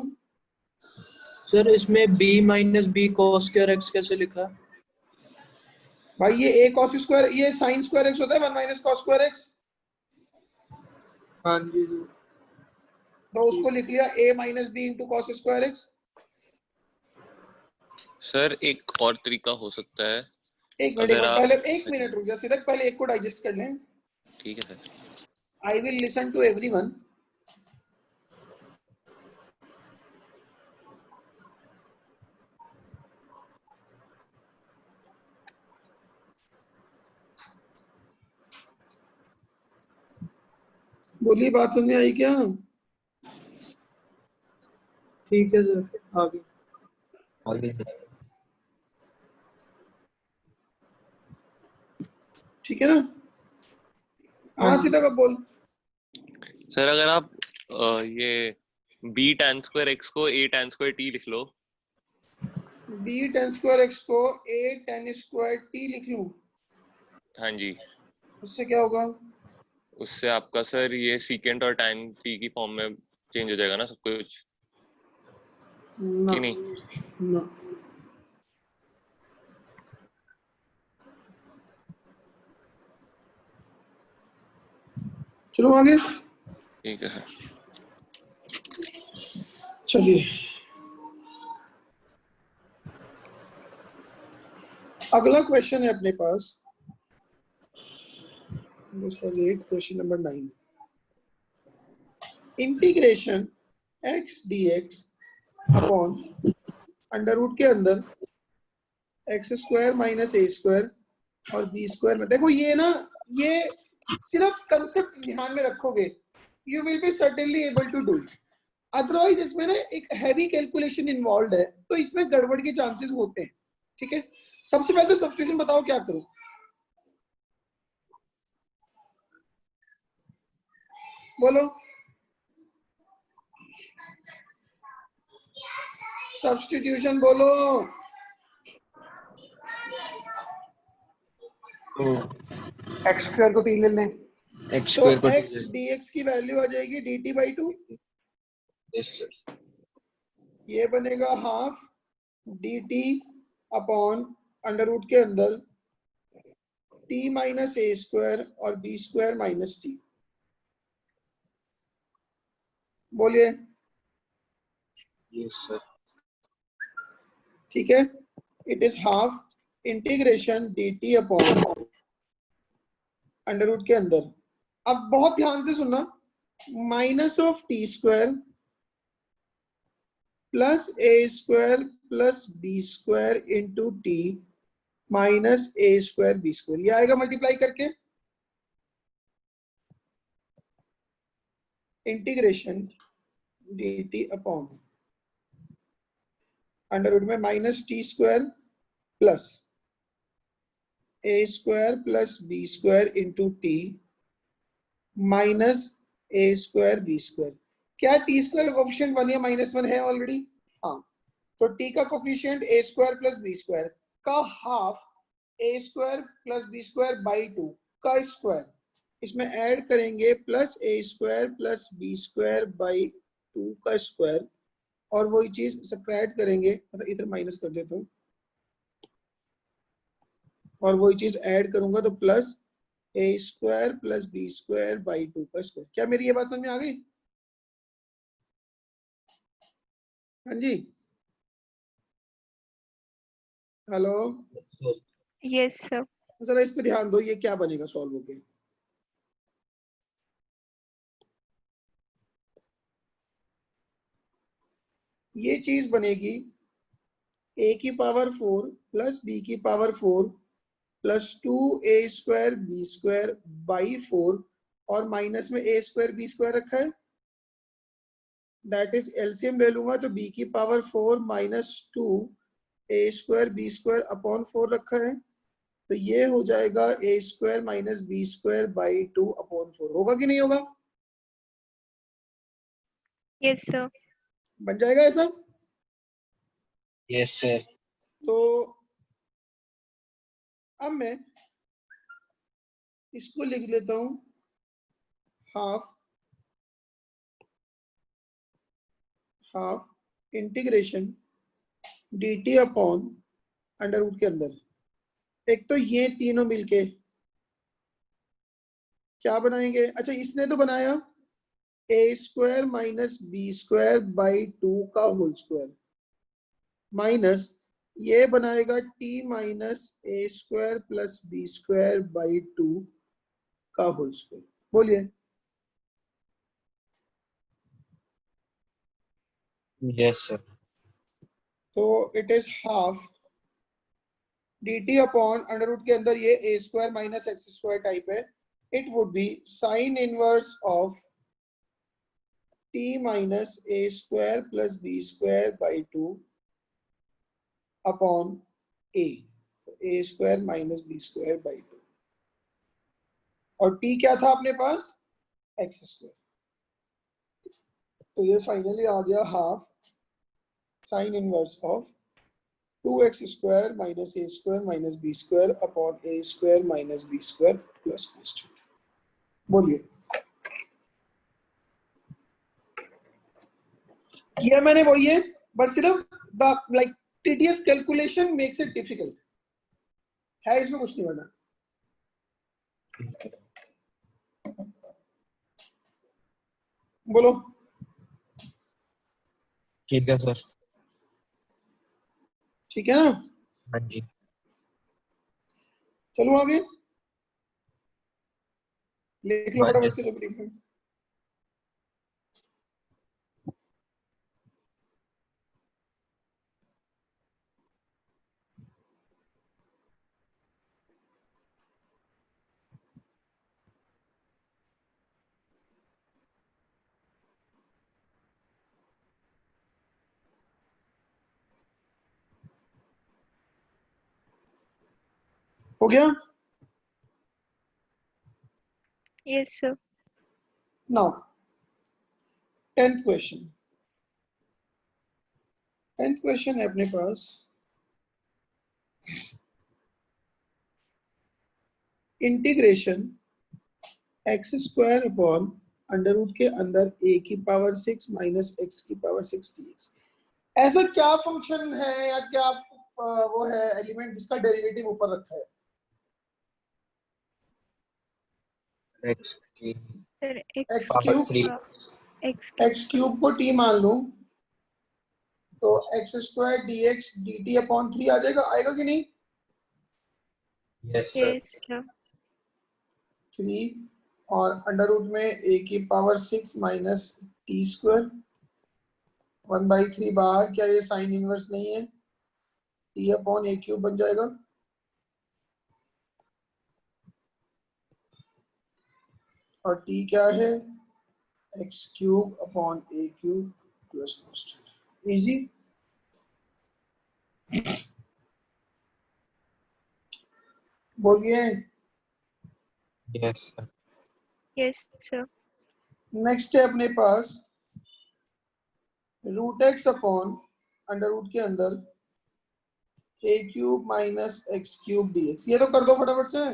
सर इसमें b minus b cos square x कैसे लिखा? भाई ये a cos स्क्वायर, ये sin स्क्वायर x होता है 1 माइनस cos स्क्वायर x, हाँ जी सर। तो उसको लिख लिया a minus b into cos square x। Sir एक और तरीका हो सकता है, एक मिनट अगर आप, पहले, एक मिनट रुक जा सिर्फ, पहले एक को डाइजेस्ट कर लें। ठीक है sir. I will listen to everyone. बोलिए बात समझ में आई क्या? ठीक है सर, आगे। आगे ठीक है ना? हाँ सीधा कब बोल। सर अगर आप ये b tan स्क्वायर x को a tan स्क्वायर t लिख लो। b tan स्क्वायर x को a tan स्क्वायर t लिख लूं, हाँ जी, उससे क्या होगा? उससे आपका सर ये सीकेंट और tan t की फॉर्म में चेंज हो जाएगा ना सब कुछ, ना, कि नहीं? ना। चलो आगे। ठीक है सर। चलिए अगला क्वेश्चन है अपने पास, this was 8, question number 9। Integration x dx upon under root के अंदर x square minus a square और बी स्क्वायर में। देखो ये ना, ये सिर्फ कंसेप्ट ध्यान में रखोगे, you will be certainly able to do it. Otherwise इसमें ना एक हैवी कैलकुलेशन इन्वॉल्व है, तो इसमें गड़बड़ के चांसेस होते हैं। ठीक है, सबसे पहले तो सब्स्टिट्यूशन बताओ क्या करो। बोलो, सब्स्टिट्यूशन बोलो। एक्स स्क्वायर को 3 ले लें, एक्स तो स्क्वायर को x dx की वैल्यू आ जाएगी dt बाई 2। यस सर, ये बनेगा half dt upon under root के अंदर t माइनस ए स्क्वायर और बी स्क्वायर माइनस टी। बोलिए। यस सर, ठीक है, it is half integration dt upon under root के अंदर, अब बहुत ध्यान से सुनना, minus of t square plus a square plus b square into t minus a square b square, ये आएगा मल्टीप्लाई करके। Integration dt upon under root में minus t square plus a square plus b square into t minus a square b square. क्या टी स्क्वायर का कोफिशिएंट 1 या -1 है ऑलरेडी? हाँ, तो टी का coefficient a square plus b square का half a square plus b square by 2 का स्क्वायर, इसमें ऐड करेंगे plus a square plus b square by 2 का स्क्वायर, और वही चीज सब्ट्रैक्ट करेंगे, मतलब इधर माइनस कर देता हूँ, और वही चीज ऐड करूंगा तो plus a square plus b square by 2 का स्क्वायर। क्या मेरी ये बात समझ में आ गई? हाँ जी, हेलो, यस सर। जरा इस पे ध्यान दो, ये क्या बनेगा सॉल्व होके। ये चीज बनेगी a की पावर 4 प्लस b की power 4 plus 2a square b square by 4, और माइनस में a स्क्वायर बी स्क्वायर रखा है, दैट इज एलसीएम ले लूंगा तो b की power 4 minus 2a square b square upon 4 रखा है, तो ये हो जाएगा a square minus b square by 2 upon 4। होगा कि नहीं होगा? Yes sir. बन जाएगा ऐसा? यस सर, तो अब मैं इसको लिख लेता हूं half integration dt upon under root के अंदर, एक तो ये तीनों मिलके क्या बनाएंगे? अच्छा, इसने तो बनाया a square minus b square by 2 का होल स्क्वायर, माइनस ये बनाएगा t minus a square plus b square by 2 का होल स्क्वायर। बोलिए। यस सर, तो it is half dt upon under root के अंदर ये a square minus x square type है, it would be sine inverse of t minus a square plus b square by 2 upon a, a square minus b square by 2, और t क्या था अपने पास? X square. तो ये फाइनली आ गया half sine inverse of 2x square minus a square minus b square upon a square minus b square plus constant. बोलिए। किया मैंने वही है, बट सिर्फ the like TDS calculation makes it difficult है, इसमें कुछ नहीं करना। बोलो। ठीक है सर, ठीक है ना? हाँ जी, चलो आगे लिख लो फटाफट से जो लिखना है। हो गया? Yes, sir. Now 10th question. 10th question है अपने पास integration x square upon under root के अंदर a की पावर 6 माइनस x की पावर 6 dx। ऐसा क्या फंक्शन है या क्या वो है एलिमेंट जिसका डेरिवेटिव ऊपर रखा है? x की Sir, x power cube 3। x cube. X cube को t मान लूं तो x square dx dt upon 3 आ जाएगा, आएगा कि नहीं? Yes sir. Yes, sir. 3 और अंडर रूट में a की पावर 6 माइनस टी स्क्वायर 1/3 बाहर, क्या ये साइन इनवर्स नहीं है? t अपॉन a क्यूब बन जाएगा। और t क्या है? X cube upon a cube plus constant. Easy. बोलिए। Yes sir. Yes, sir. Next है अपने पास root x upon under root के अंदर a cube minus x cube dx। ये तो कर दो फटाफट से।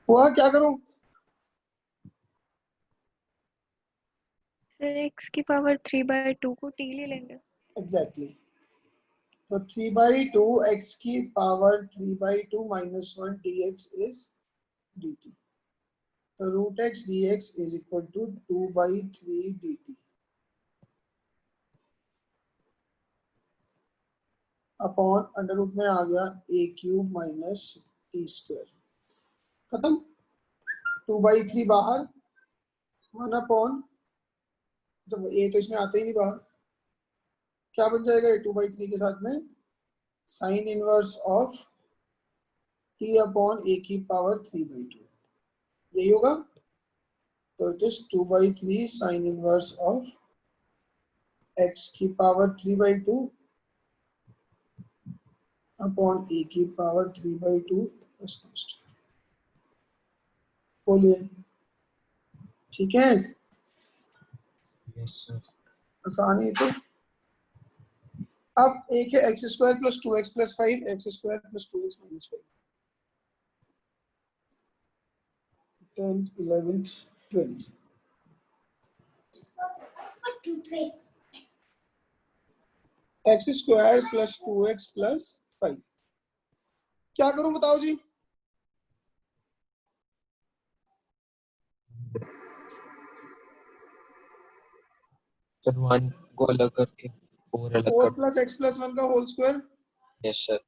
हुआ क्या करूं? Sir, x की पावर 3/2 को t ले लेंगे। एग्जैक्टली तो 3/2 एक्स की power 3/2 minus 1 dx is dt। तो root x dx is equal to 2/3 dt upon under root में आ गया a cube minus t square. खत्म। 2/3 बाहर 1 अपॉन, जब a तो इसमें आते ही नहीं बाहर, क्या बन जाएगा ये 2/3 के साथ में? Sign inverse of t upon a की पावर 3/2। यही होगा। तो it is 2/3 sign inverse of x की पावर 3/2 अपॉन a की पावर 3/2 प्लस कांस्टेंट। बोलिए। ठीक है, यस सर। आसानी है। तो अब एक है x square plus 2x plus 5, x square plus 2x minus 5। 10th 11th 12th x square plus 2x plus 5। क्या करूं बताओ जी? सर 1 को अलग करके 4 अलग 4 कर। प्लस एक्स प्लस 1 का होल स्क्वायर। Yes sir.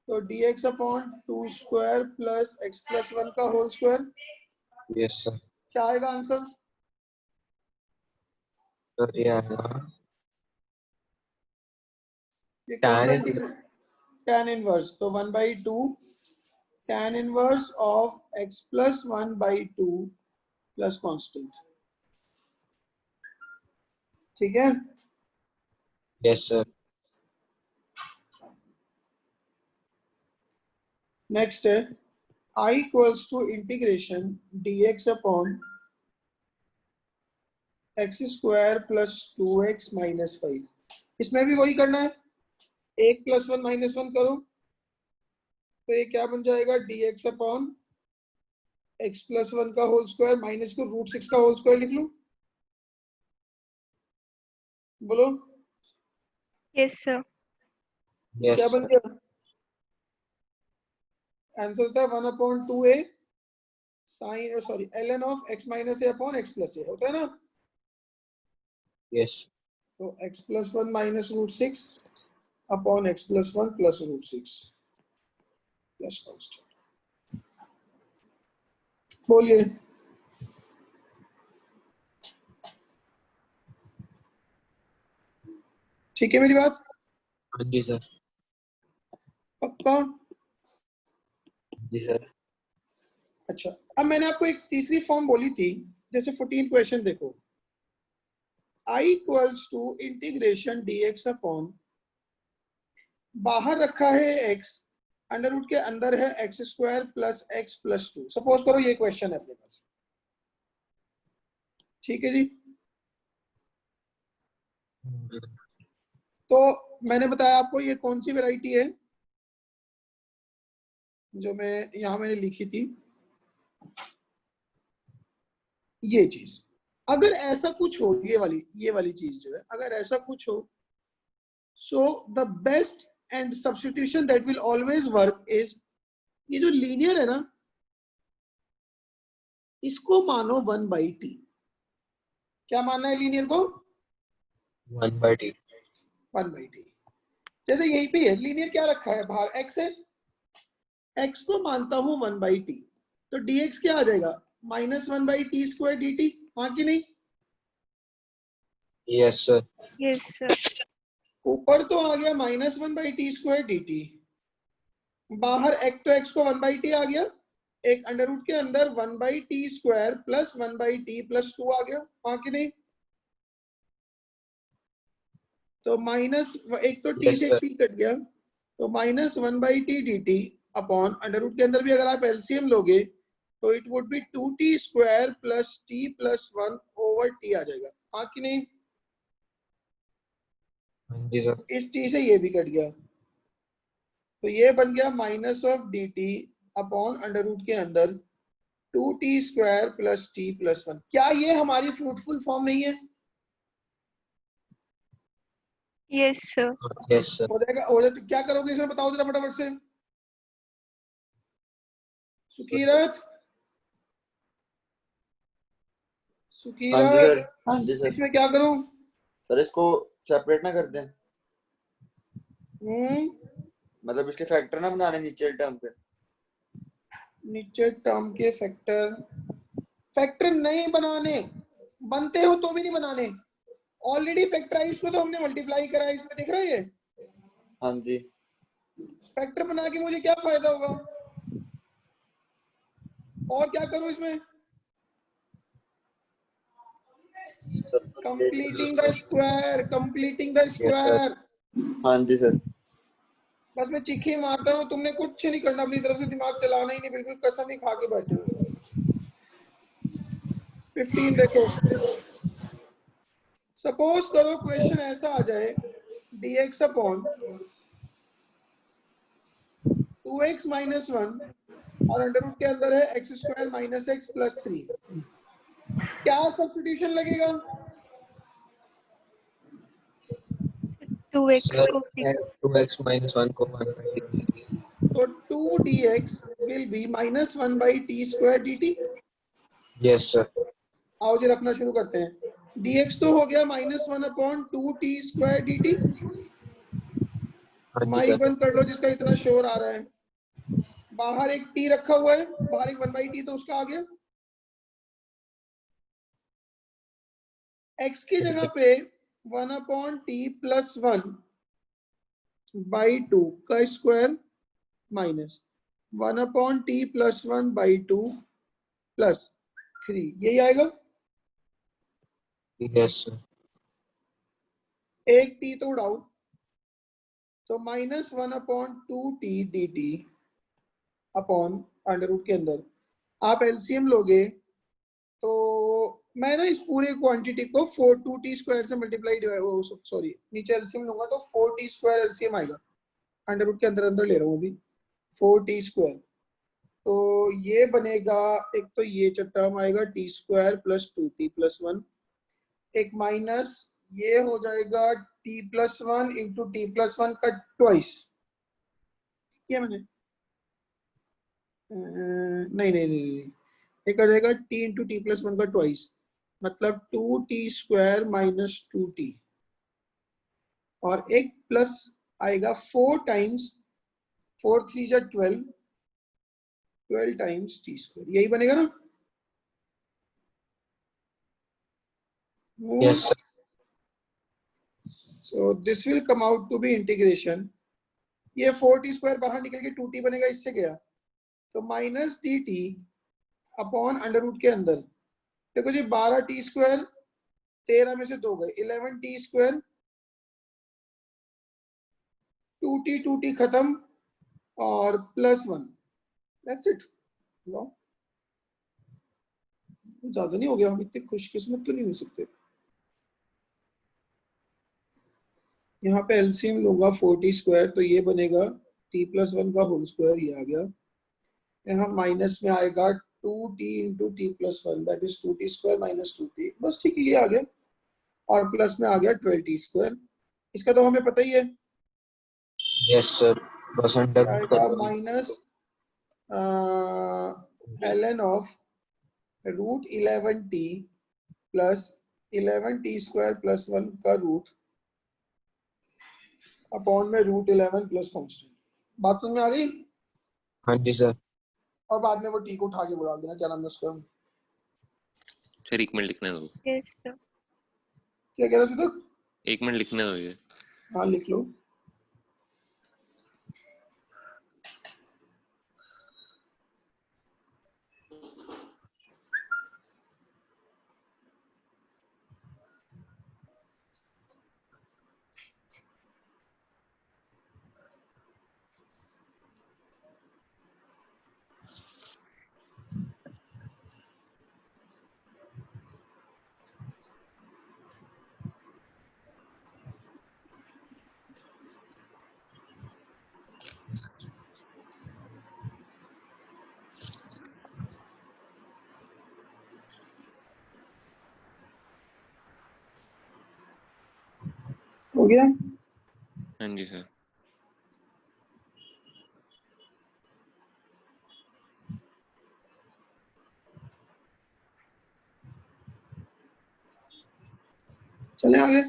तो dx upon 2 square plus x plus 1 का होल स्क्वायर। Yes sir. क्या आएगा आंसर? सर ये आएगा ये कौन सा? tan tan inverse. तो 1/2 tan inverse of x plus 1/2 plus constant. ठीक है। Yes, sir. नेक्स्ट है I equals to integration dx upon x square plus 2x minus 5। इसमें भी वही करना है, 1 + 1 - 1 करो तो ये क्या बन जाएगा, dx अपॉन x + 1 का होल स्क्वायर माइनस को √6 का होल स्क्वायर लिख लूं, बोलो Yes, sir. Yes, क्या बन sir. गया, आंसर था 1/2a sine sorry ln of x - a upon x + a होता है ना, Yes. तो x + 1 minus √6 upon x + 1 plus √6 plus constant. बोलिए ठीक है मेरी बात, हाँ जी सर। पक्का? जी सर। अच्छा, अब मैंने आपको एक तीसरी फॉर्म बोली थी, जैसे 14 क्वेश्चन देखो, I equals to integration dx upon, बाहर रखा है x, अंडर रूट के अंदर है x² plus x plus 2। Suppose करो ये क्वेश्चन है अपने पास, ठीक है जी। तो मैंने बताया आपको ये कौन सी वैरायटी है जो मैंने लिखी थी, ये चीज। अगर ऐसा कुछ हो, ये वाली चीज जो है, अगर ऐसा कुछ हो, so the best and substitution that will always work is, ये जो लीनियर है ना, इसको मानो 1/t। क्या मानना है लीनियर को? 1/t। 1/t। जैसे यहीं पे है, लीनियर क्या रखा है बाहर, x है, x को मानता हूं 1/t, तो dx क्या आ जाएगा, -1/t² dt, हाँ कि नहीं? Yes, sir. Yes, sir. ऊपर तो आ गया -1/t² dt, बाहर x, तो x को 1/t आ गया, एक अंडर रूट के अंदर 1/t² प्लस 1/t प्लस 2 आ गया, हाँ कि नहीं? तो माइनस एक तो t Yes, से sir. t कट गया, तो -1/t dt upon under root के अंदर भी अगर आप एलसीएम लोगे तो it would B 2t² plus t plus 1 over t आ जाएगा, हाँ कि नहीं? हाँ जी सर। इस t से ये भी कट गया, तो ये बन गया -(dt) अपॉन अंडर रूट के अंदर 2t² प्लस t प्लस 1। क्या ये हमारी फ्रूटफुल फॉर्म नहीं है? Yes, sir. Yes, sir. हो जाएगा, हो जाए तो क्या करोगे इसमें, बताओ जरा फटाफट से। सुकीरत, हाँ जी सर। सुकीरत, हाँ जी सर। इसमें क्या करूं? सर इसको सेपरेट ना कर दें, हम्म, मतलब इसके फैक्टर ना बनाने नीचे टर्म पे। नीचे टर्म के फैक्टर नहीं बनाने, बनते हो तो भी नहीं बनाने, ऑलरेडी फैक्टराइज को तो हमने मल्टीप्लाई करा है, इसमें दिख रहा है ये। हाँ जी। फैक्टर बना के मुझे क्या फायदा होगा, और क्या करूं इसमें? Completing the square, completing the Yes, sir. Square. हाँ जी सर। बस मैं चीखी मारता हूँ, तुमने कुछ नहीं करना, अपनी तरफ से दिमाग चलाना ही नहीं, बिल्कुल कसम ही खा के बैठे हो। 15 देखो, सपोज करो क्वेश्चन ऐसा आ जाए, dx अपॉन 2x माइनस 1 और अंडर रूट के अंदर है x² माइनस x प्लस 3, क्या सब्स्टिट्यूशन लगेगा? 2x Sir, को add 2x minus 1 को 1/t। तो 2dx will be -1/t² dt। Yes, sir. आओ जी रखना शुरू करते हैं, dx तो हो गया -1/2t² dt। हाँ जी माइक सर। बंद कर लो जिसका इतना शोर आ रहा है, बाहर एक t रखा हुआ है, बाहर एक 1/t, तो उसका आ गया। x की जगह पे 1/t प्लस 1/2 का square minus 1/t plus 1/2 plus 3, यही आएगा। Yes, sir. एक t तो उड़ाओ, तो -1/2t dt upon under root के अंदर। आप एलसीएम लोगे तो मैं ना इस पूरे क्वांटिटी को 2t स्क्वायर से मल्टीप्लाई, सॉरी नीचे एलसीएम लूंगा तो 4t स्क्वायर एलसीएम आएगा, अंडर रूट के अंदर अंदर ले रहा हूँ अभी 4t स्क्वायर। तो ये बनेगा, एक तो ये टर्म आएगा t square plus 2t plus 1, एक माइनस ये हो जाएगा t plus 1 into T plus 1 का ट्वाइस। क्या मैंने नहीं नहीं नहीं, एक आ जाएगा t इंटू टी प्लस 1 का ट्वाइस, मतलब 2t स्क्वायर माइनस 2t, और एक प्लस आएगा 4 टाइम्स 4 3 जा 12 टाइम्स टी स्क्वायर, यही बनेगा ना? Yes sir. So this will come out to be integration, ये 4t स्क्वायर बाहर निकल के 2t बनेगा, इससे गया तो minus dt upon under root के अंदर। देखो जी 12t स्क्वायर 13 में से 2 गए, 11t स्क्वायर, 2t खत्म और प्लस 1, दैट्स इट। ज्यादा नहीं हो गया? हम इतने खुशकिस्मत तो नहीं हो सकते। यहाँ पे एलसीएम लूंगा 4t स्क्वायर, तो ये बनेगा t प्लस 1 का होल स्क्वायर, ये आ गया। यहाँ माइनस में आएगा 2t into T plus 1, that is 2t square minus 2t, बस ठीक है, ये आ गया। और प्लस में आ गया 12t स्क्वायर, इसका तो हमें पता ही है। यस सर, बस अंडर रूट आएगा कर minus ln of root 11t plus 11t square plus 1 का रूट अपॉन में रूट 11 प्लस कांस्टेंट। बात समझ में आ गई? हाँ जी सर। और बाद में वो टी को उठा के बुला देना, क्या नाम है उसका? सर 1 मिनट लिखने दो। Yes, sir. क्या कह रहे थे? 1 मिनट लिखने दो ये। हाँ लिख लो। हो गया? हाँ जी सर। चले आगे।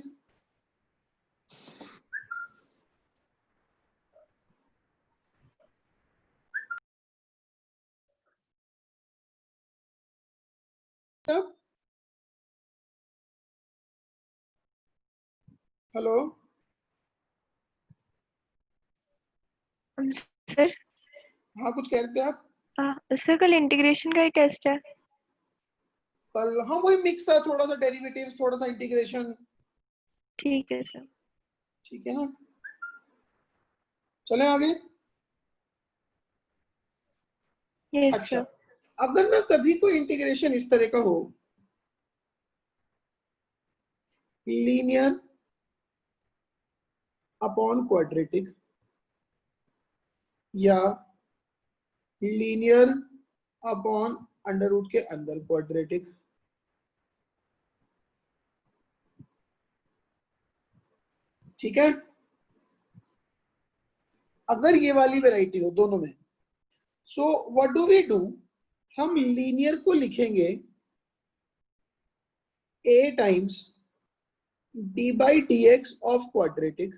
हेलो सर हाँ, कुछ कह रहे थे आप? सर कल इंटीग्रेशन का ही टेस्ट है। कल हाँ वही मिक्स है, थोड़ा सा डेरिवेटिव्स थोड़ा सा इंटीग्रेशन। ठीक है सर। ठीक है ना? चले आगे। यस अच्छा, सर। अगर ना कभी कोई इंटीग्रेशन इस तरह का हो, लीनियर अपॉन क्वाड्रेटिक या लीनियर अपॉन अंडर रूट के अंदर क्वाड्रेटिक, ठीक है? अगर ये वाली वैरायटी हो दोनों में, so what do we do, हम लीनियर को लिखेंगे a times d by d x of quadratic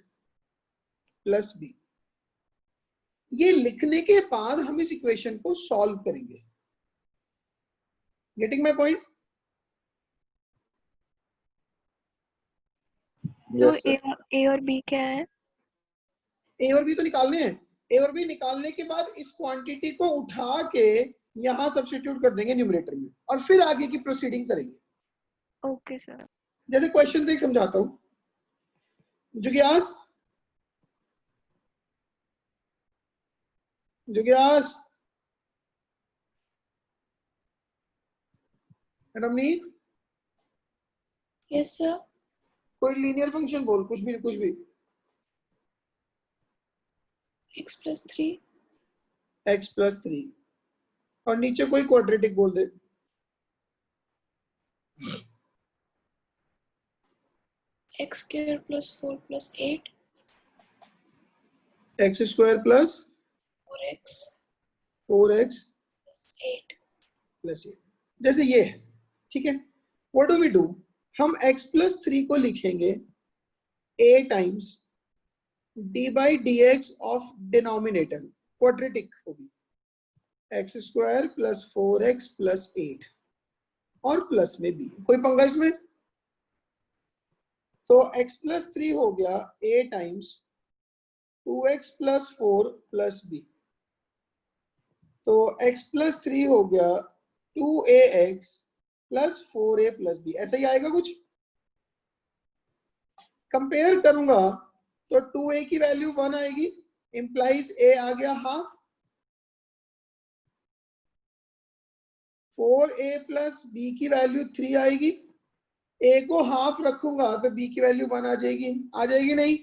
plus b। ये लिखने के बाद हम इस इक्वेशन को सॉल्व करेंगे। Getting my point? तो यस सर। ए और बी क्या है? ए और बी तो निकालने हैं। ए और बी निकालने के बाद इस क्वांटिटी को उठा के यहां सब्स्टिट्यूट कर देंगे न्यूमरेटर में, और फिर आगे की प्रोसीडिंग करेंगे। Okay sir. जैसे क्वेश्चन से एक समझाता हूं। जुगियास, जुगियास, रमनीत, Yes, sir. कोई लीनियर फंक्शन बोल, कुछ भी कुछ भी। X plus 3. x प्लस 3 और नीचे कोई क्वाड्रेटिक बोल दे। X square plus 4 plus 8. X square plus 4x 4x plus 8. Plus 8, जैसे ये है, ठीक है। व्हाट डू वी डू, हम x प्लस 3 को लिखेंगे a times d by d x of denominator, quadratic होगी, x square plus 4x plus 8 और प्लस में b, कोई पंगा इसमें। तो x प्लस 3 हो गया a times 2x plus 4 plus b, तो x प्लस 3 हो गया 2ax plus 4a plus b, ऐसा ही आएगा कुछ। कंपेयर करूंगा तो 2a की वैल्यू 1 आएगी, इंप्लाइज a आ गया हाफ, 4a प्लस b की वैल्यू 3 आएगी, a को हाफ रखूंगा तो b की वैल्यू 1 आ जाएगी नहीं,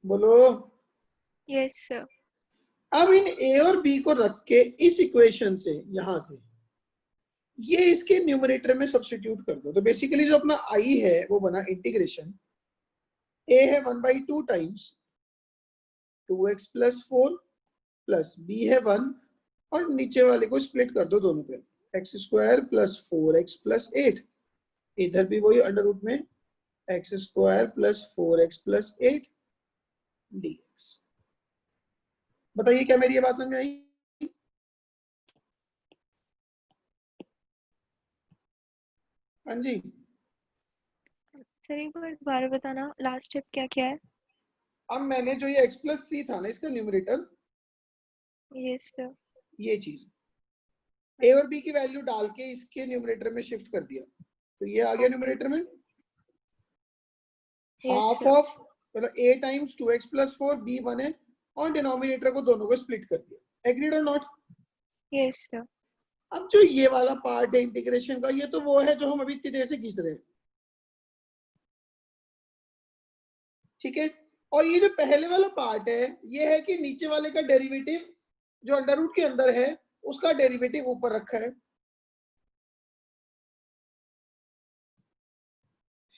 बोलो। Yes, sir. अब इन a और b को रख के इस इक्वेशन से, यहां से ये इसके न्यूमरेटर में सब्स्टिट्यूट कर दो, तो बेसिकली जो अपना i है वो बना इंटीग्रेशन, a है 1/2 times 2x plus 4 plus b है 1 और नीचे वाले को स्प्लिट कर दो दोनों पे, x square plus 4x plus 8, इधर भी वही अंडर रूट में x square plus 4x plus 8 dx। बताइए क्या मेरी ये बात समझ में आई? हाँ जी, सर एक बार दोबारा बताना, लास्ट स्टेप क्या क्या है? अब मैंने जो ये x प्लस 3 था ना, इसका न्यूमरेटर, यस सर। ये चीज a और b की वैल्यू डाल के इसके न्यूमरेटर में शिफ्ट कर दिया, तो ये आ गया न्यूमरेटर में हाफ ऑफ, मतलब a times 2x plus 4 b 1 है और डिनोमिनेटर को दोनों को स्प्लिट कर दिया, एग्रीड और नॉट? Yes sir. अब जो ये वाला पार्ट है इंटीग्रेशन का, ये तो वो है जो हम अभी इतनी देर से खींच रहे हैं, ठीक है। और ये जो पहले वाला पार्ट है, ये है कि नीचे वाले का डेरिवेटिव जो अंडर रूट के अंदर है उसका डेरिवेटिव ऊपर रखा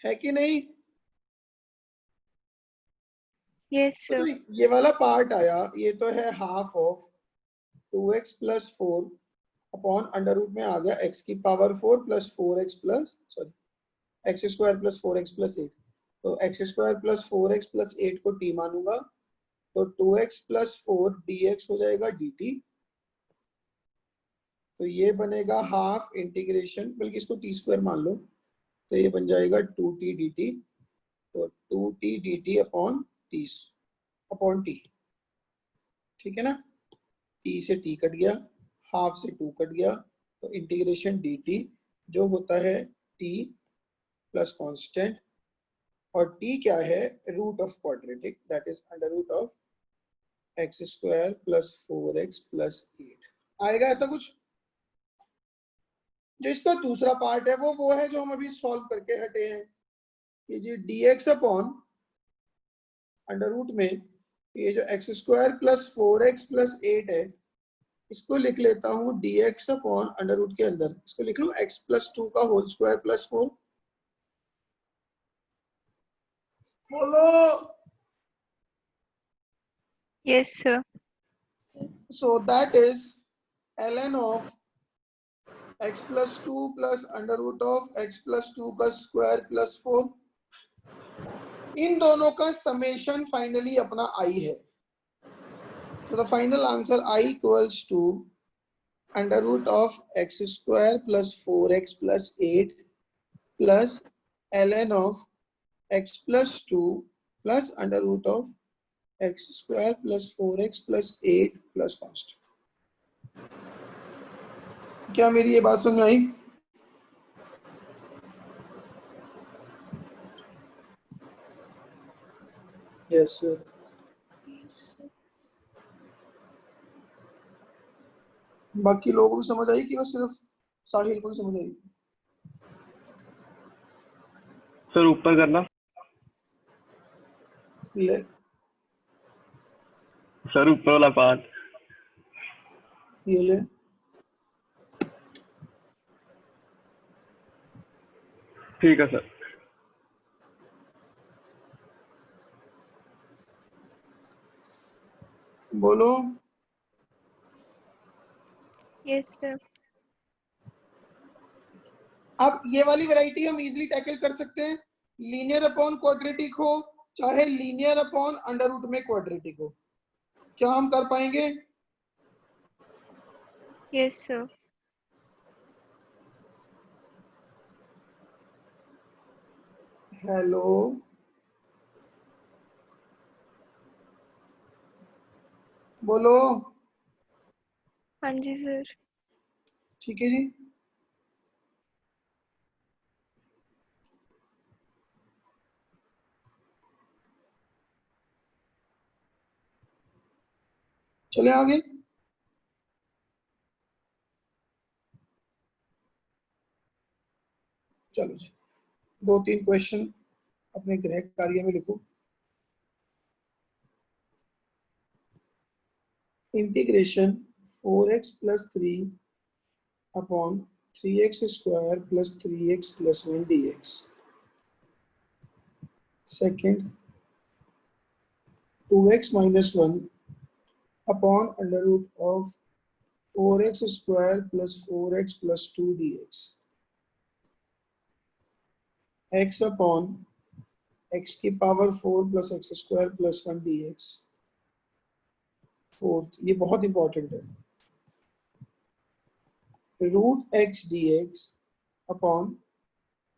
है कि नहीं? यस तो सर। जो ये वाला पार्ट आया, ये तो है half of 2x plus 4 upon under root में आ गया x की power 4 plus 4x plus x square plus 4x plus 8, तो x square plus 4x plus 8 को t मानूंगा तो 2x प्लस 4 dx हो जाएगा dt, तो ये बनेगा हाफ इंटीग्रेशन, बल्कि इसको t स्क्वायर मान लो, तो ये बन जाएगा 2t dt, तो 2t dt अपॉन t, ठीक है ना। t से t कट गया, हाफ से 2 कट गया, तो इंटीग्रेशन dt जो होता है t प्लस कांस्टेंट, और t क्या है, root of quadratic, that is under root of x square plus 4x plus 8 आएगा, ऐसा कुछ। जो इसका दूसरा पार्ट है वो है जो हम अभी सॉल्व करके हटे हैं, ये जी dx अपॉन अंडर रूट में ये जो x square plus 4x plus 8 है, इसको लिख लेता हूं dx अपॉन अंडर रूट के अंदर, इसको लिख लूं x प्लस 2 का होल स्क्वायर प्लस 4, बोलो। Yes sir. So that is ln of x plus 2 plus under root of x plus 2 का स्क्वायर प्लस 4, इन दोनों का समेशन फाइनली अपना i है, तो the final answer i equals to under root of x square plus 4x plus 8 plus ln of x plus 2 plus under root of x square plus 4x plus 8 plus constant. क्या मेरी ये बात समझ आई? Yes sir. बाकी लोगों को समझ आई कि बस सिर्फ साहिल को ही समझ आई? सर ऊपर करना। ले सर ऊपर वाला पार्ट। ये ले। ठीक है सर। बोलो। Yes sir. अब ये वाली वैरायटी हम इजीली टैकल कर सकते हैं, लीनियर अपॉन क्वाड्रेटिक हो चाहे लीनियर अपॉन अंडर रूट में क्वाड्रेटिक हो। क्या हम कर पाएंगे? Yes sir. हेलो, बोलो। हाँ जी सर। ठीक है जी। चले आगे। चलो जी, 2-3 क्वेश्चन अपने गृह कार्य में लिखो। Integration 4x + 3 upon 3x² + 3x + 1 dx। Second 2x - 1 upon under root of 4x² + 4x + 2 dx। x upon x की पावर 4 + x² + 1 dx। फोर्थ, ये बहुत इंपॉर्टेंट है, root x dx upon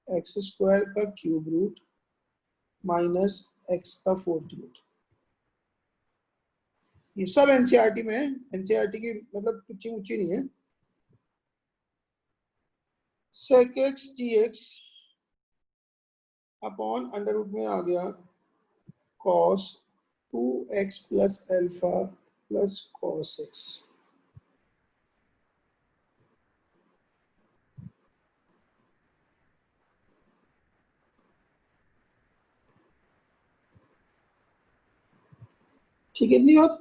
x² का क्यूब रूट माइनस x का फोर्थ रूट। ये सब एनसीईआरटी में है, एनसीईआरटी की मतलब कुछ ऊंची नहीं है। sec x dx upon under root में आ गया cos 2x + alpha plus cos x। ठीक है, इतनी बात।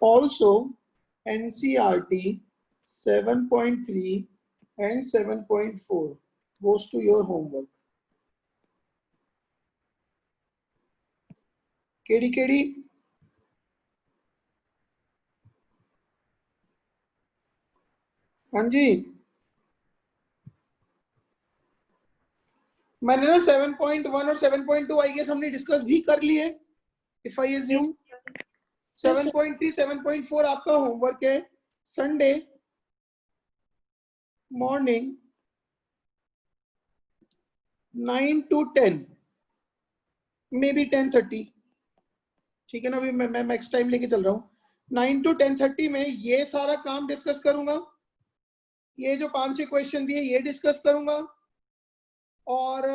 Also NCERT 7.3 and 7.4 goes to your homework। KD KD हाँ जी, मैंने ना 7.1 और 7.2 आई गेस हमने डिस्कस भी कर लिए। इफ आई अज्यूम 7.3 7.4 आपका होमवर्क है Sunday morning 9 to 10 may be 10:30। ठीक है ना, अभी मैं मैक्स टाइम लेके चल रहा हूँ। 9 to 10:30 में ये सारा काम डिस्कस करूंगा, ये जो 5-6 क्वेश्चन दिए ये डिस्कस करूंगा, और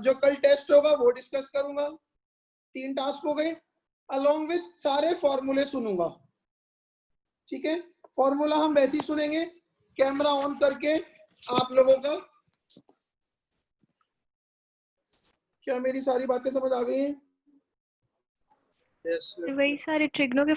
जो कल टेस्ट होगा वो डिस्कस करूंगा। 3 टास्क हो गए, अलोंग विथ सारे फॉर्मूले सुनूंगा। ठीक है, फॉर्मूला हम वैसे ही सुनेंगे कैमरा ऑन करके आप लोगों का। क्या मेरी सारी बातें समझ आ गई हैं? Yes sir. वही सारे ट्रिग्नो के